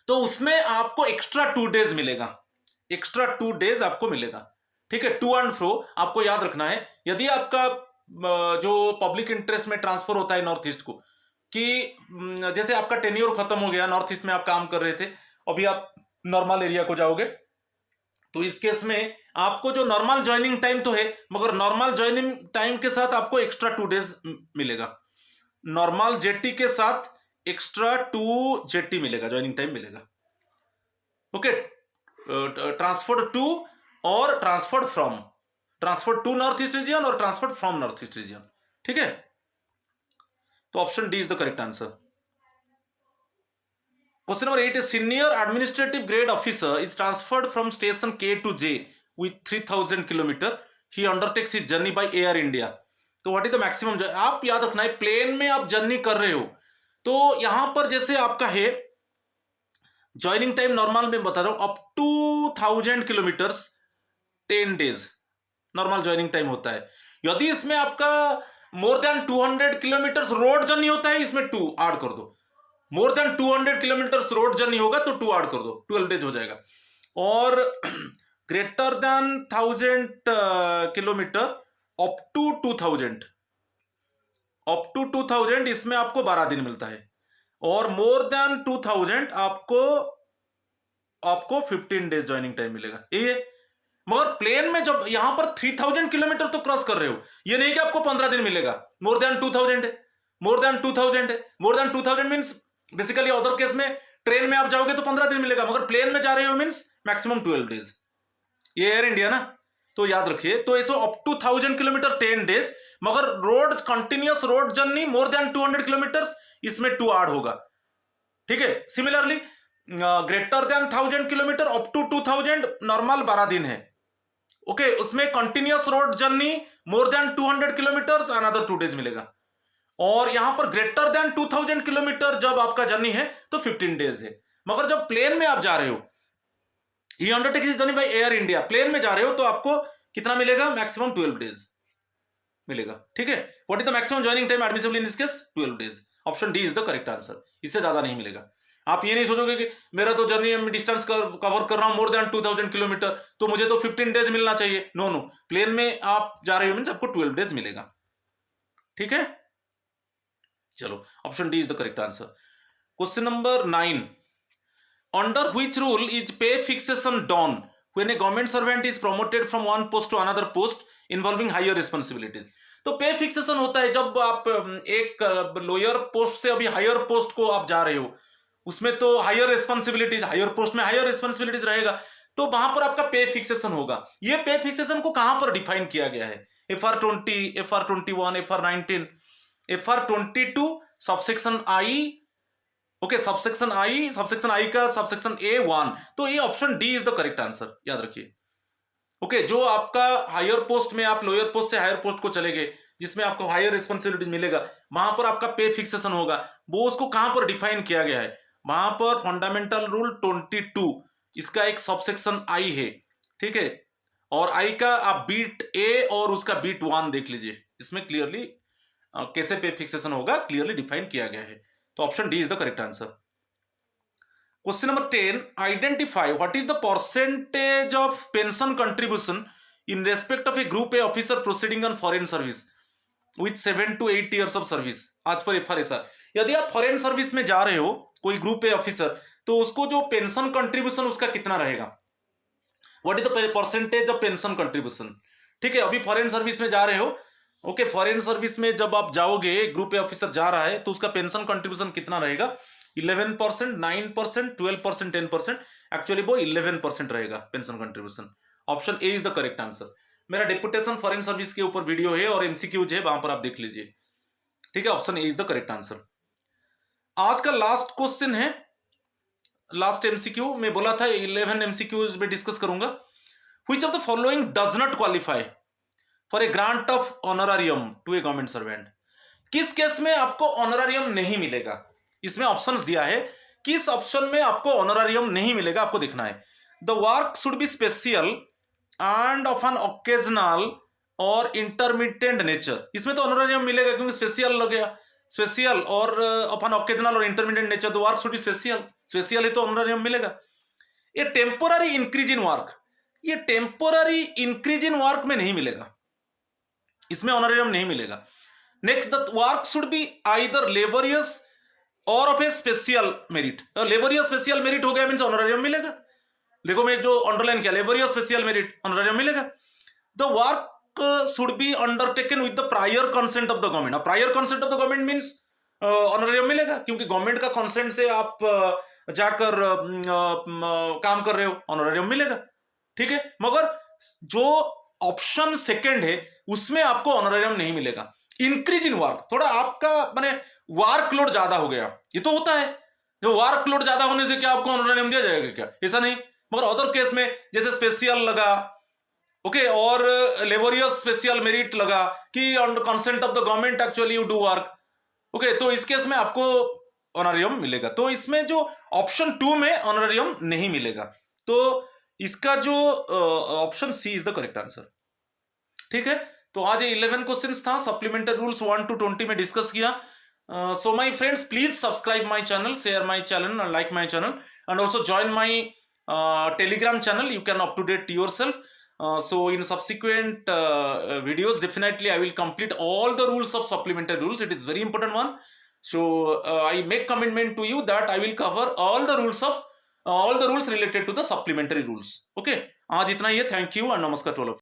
तो उसमें आपको एक्स्ट्रा 2 days मिलेगा, एक्स्ट्रा 2 days आपको मिलेगा। ठीक है, टू एंड फ्रो आपको याद रखना है। यदि आपका जो पब्लिक इंटरेस्ट में ट्रांसफर होता है नॉर्थ ईस्ट को, कि जैसे आपका टेन्योर खत्म हो गया, नॉर्थ ईस्ट में आप काम कर रहे थे, अभी आप नॉर्मल एरिया को जाओगे, तो इस केस में आपको जो नॉर्मल ज्वाइनिंग टाइम तो है, मगर नॉर्मल ज्वाइनिंग टाइम के साथ आपको एक्स्ट्रा 2 डेज मिलेगा। नॉर्मल जेटी के साथ एक्स्ट्रा 2 जेटी मिलेगा, ज्वाइनिंग टाइम मिलेगा। ओके, ट्रांसफर्ड टू और transferred to north east region और transferred from north east region. ठीक है, तो option D is the correct answer. Question number 8 is senior administrative grade officer is transferred from station K to J with 3000 km. He undertakes his journey by Air India. तो what is the maximum, आप याद रखना है plane में आप journey कर रहे हो तो यहां पर जैसे आपका है ज्वाइनिंग टाइम नॉर्मल में बता रहा हूं up to 1000 kilometres 10 days normal joining time होता है। यदि इसमें आपका more than 200 kilometres road journey होता है इसमें 2 ऐड कर दो। More than 200 kilometres road journey होगा तो 2 ऐड कर दो, 12 डेज हो जाएगा। और greater than 1000 kilometre up to 2000 इसमें आपको 12 दिन मिलता है। और मोर देन 2000 आपको 15 डेज ज्वाइनिंग टाइम मिलेगा। ये मगर प्लेन में जब यहां पर 3000 किलोमीटर तो क्रॉस कर रहे हो, ये नहीं कि आपको 15 दिन मिलेगा। मोर देन 2000 है, more than 2000 means basically other case में ट्रेन में आप जाओगे तो 15 दिन मिलेगा, मगर प्लेन में जा रहे हो मीन्स मैक्सिमम 12 डेज। ये एयर इंडिया ना, तो याद रखिए। तो ऐसे अप टू 1000 किलोमीटर 10 डेज, मगर road continuous road journey more than 200 kilometre इसमें 2 ऐड होगा। ठीक है, similarly greater than 1000 kilometre up to 2000 normal 12 दिन है। ओके, उसमें continuous road journey more than 200 kilometre another 2 days मिलेगा। और यहां पर ग्रेटर देन 2000 किलोमीटर जब आपका जर्नी है तो 15 डेज है। मगर जब प्लेन में आप जा रहे हो, ये undertake journey by Air India, plane में जा रहे हो तो आपको कितना मिलेगा, मैक्सिमम 12 डेज मिलेगा। ठीक है, what is the maximum joining time admissible in this case, 12 days. Option D is the correct answer, इससे ज्यादा नहीं मिलेगा। आप ये नहीं सोचोगे कि मेरा तो जर्नी डिस्टेंस कवर कर रहा हूं मोर देन 2000 किलोमीटर तो मुझे तो 15 डेज मिलना चाहिए। नो नो, प्लेन में आप जा रहे हो मीन्स आपको 12 डेज मिलेगा। ठीक है, चलो option D is the correct answer. Question number 9, under which rule is pay fixation done when a government servant is promoted from one post to another post involving higher responsibilities. तो pay fixation होता है जब आप एक lower post से अभी higher post को आप जा रहे हो, उसमें तो हायर रिस्पॉन्सिबिलिटीज, हायर पोस्ट में हायर रिस्पॉन्सिबिलिटीज रहेगा, तो वहां पर आपका पे फिक्सेशन होगा। ये पे फिक्सेशन को कहां पर डिफाइन किया गया है, FR20, FR21, FR19, FR22 subsection I. Okay, subsection I का सबसेक्शन A1, तो ये option D is the correct answer, याद रखिए। ओके, जो आपका हायर पोस्ट में आप लोअर पोस्ट से हायर पोस्ट को चले गए जिसमें आपको हायर रिस्पॉन्सिबिलिटी मिलेगा, वहां पर आपका पे फिक्सेशन होगा। वो उसको कहां पर डिफाइन किया गया है, वहां पर फंडामेंटल रूल 22 इसका एक सबसेक्शन आई है। ठीक है, और आई का आप बीट ए और उसका बीट 1 देख लीजिए, इसमें क्लियरली कैसे पे फिक्सेशन होगा क्लियरली डिफाइन किया गया है। तो option D is the correct answer. Question number 10, identify what is the percentage of pension contribution in respect of A group A officer proceeding on foreign service with 7 to 8 years of service आज पर FRSR। यदि आप foreign service में जा रहे हो कोई group A officer, तो उसको जो पेंशन कंट्रीब्यूशन उसका कितना रहेगा, what is the percentage of pension contribution. ठीक है, अभी फॉरेन सर्विस में जा रहे हो, ओके, फॉरेन सर्विस में जब आप जाओगे, ग्रुप ए ऑफिसर जा रहा है तो उसका पेंशन कंट्रीब्यूशन कितना रहेगा, 11%, 9%, 12%, 10%, एक्चुअली वो 11% रहेगा pension contribution. Option A is the correct answer. मेरा डेपुटेशन फॉरेन सर्विस के ऊपर वीडियो है और MCQs है, वहां पर आप देख लीजिए। ठीक है, option A is the correct answer. आज का लास्ट क्वेश्चन है, लास्ट MCQ में बोला था 11 MCQs में डिस्कस करूंगा। Which of the following does not qualify for a grant of honorarium to a government servant. किस केस में आपको ऑनरारियम नहीं मिलेगा, इसमें ऑप्शंस दिया है, किस ऑप्शन में आपको ऑनरारियम नहीं मिलेगा आपको देखना है। The work should be special and of an occasional और इंटरमिटेंट नेचर। इसमें तो ऑनरारियम मिलेगा क्योंकि स्पेशल लग गया, special or of an occasional और intermittent nature, the work should be special है तो ऑनरारियम मिलेगा। ये टेम्पोररी इंक्रीज इन वर्क, ये टेम्पोररी इंक्रीज इन वर्क में नहीं मिलेगा, इसमें ऑनरेरियम नहीं मिलेगा। Next, the work should be either laborious or of a special merit. Laborious special merit हो गया मींस ऑनरेरियम मिलेगा। देखो मैं जो अंडरलाइन किया, लेबर स्पेशल मेरिट ऑनरेरियम मिलेगा। The work should be undertaken with the prior consent of the government. Prior consent of the government means honorarium मिलेगा, क्योंकि गवर्नमेंट का कंसेंट से आप जाकर काम कर रहे हो, ऑनरेरियम मिलेगा। ठीक है, मगर जो ऑप्शन सेकंड है उसमें आपको ऑनरेरियम नहीं मिलेगा। इंक्रीज इन वर्क, थोड़ा आपका माने वर्कलोड ज्यादा हो गया, ये तो होता है, जो वर्कलोड ज्यादा होने से क्या आपको ऑनरेरियम दिया जाएगा क्या? ऐसा नहीं। मगर अदर केस में जैसे स्पेशल लगा, ओके, और लेबोरियस स्पेशल मेरिट लगा कि on consent of the government actually you do work, okay, तो इस केस में आपको ऑनरेरियम मिलेगा। तो इसमें जो ऑप्शन 2 में ऑनरेरियम नहीं मिलेगा, तो इसका जो option C is the correct answer. ठीक है, तो आज ये 11 क्वेश्चंस था, सप्लीमेंट्री रूल्स 1 to 20 में डिस्कस किया। So my friends, please subscribe my channel, share my channel and like my channel, and also join my telegram channel. You can up to date yourself. So in subsequent videos definitely I will complete all the rules of supplementary rules. It is very important one. So I make commitment to you that I will cover all the rules related to the supplementary rules. Okay, आज इतना ही है। Thank you and namaskar to all of you.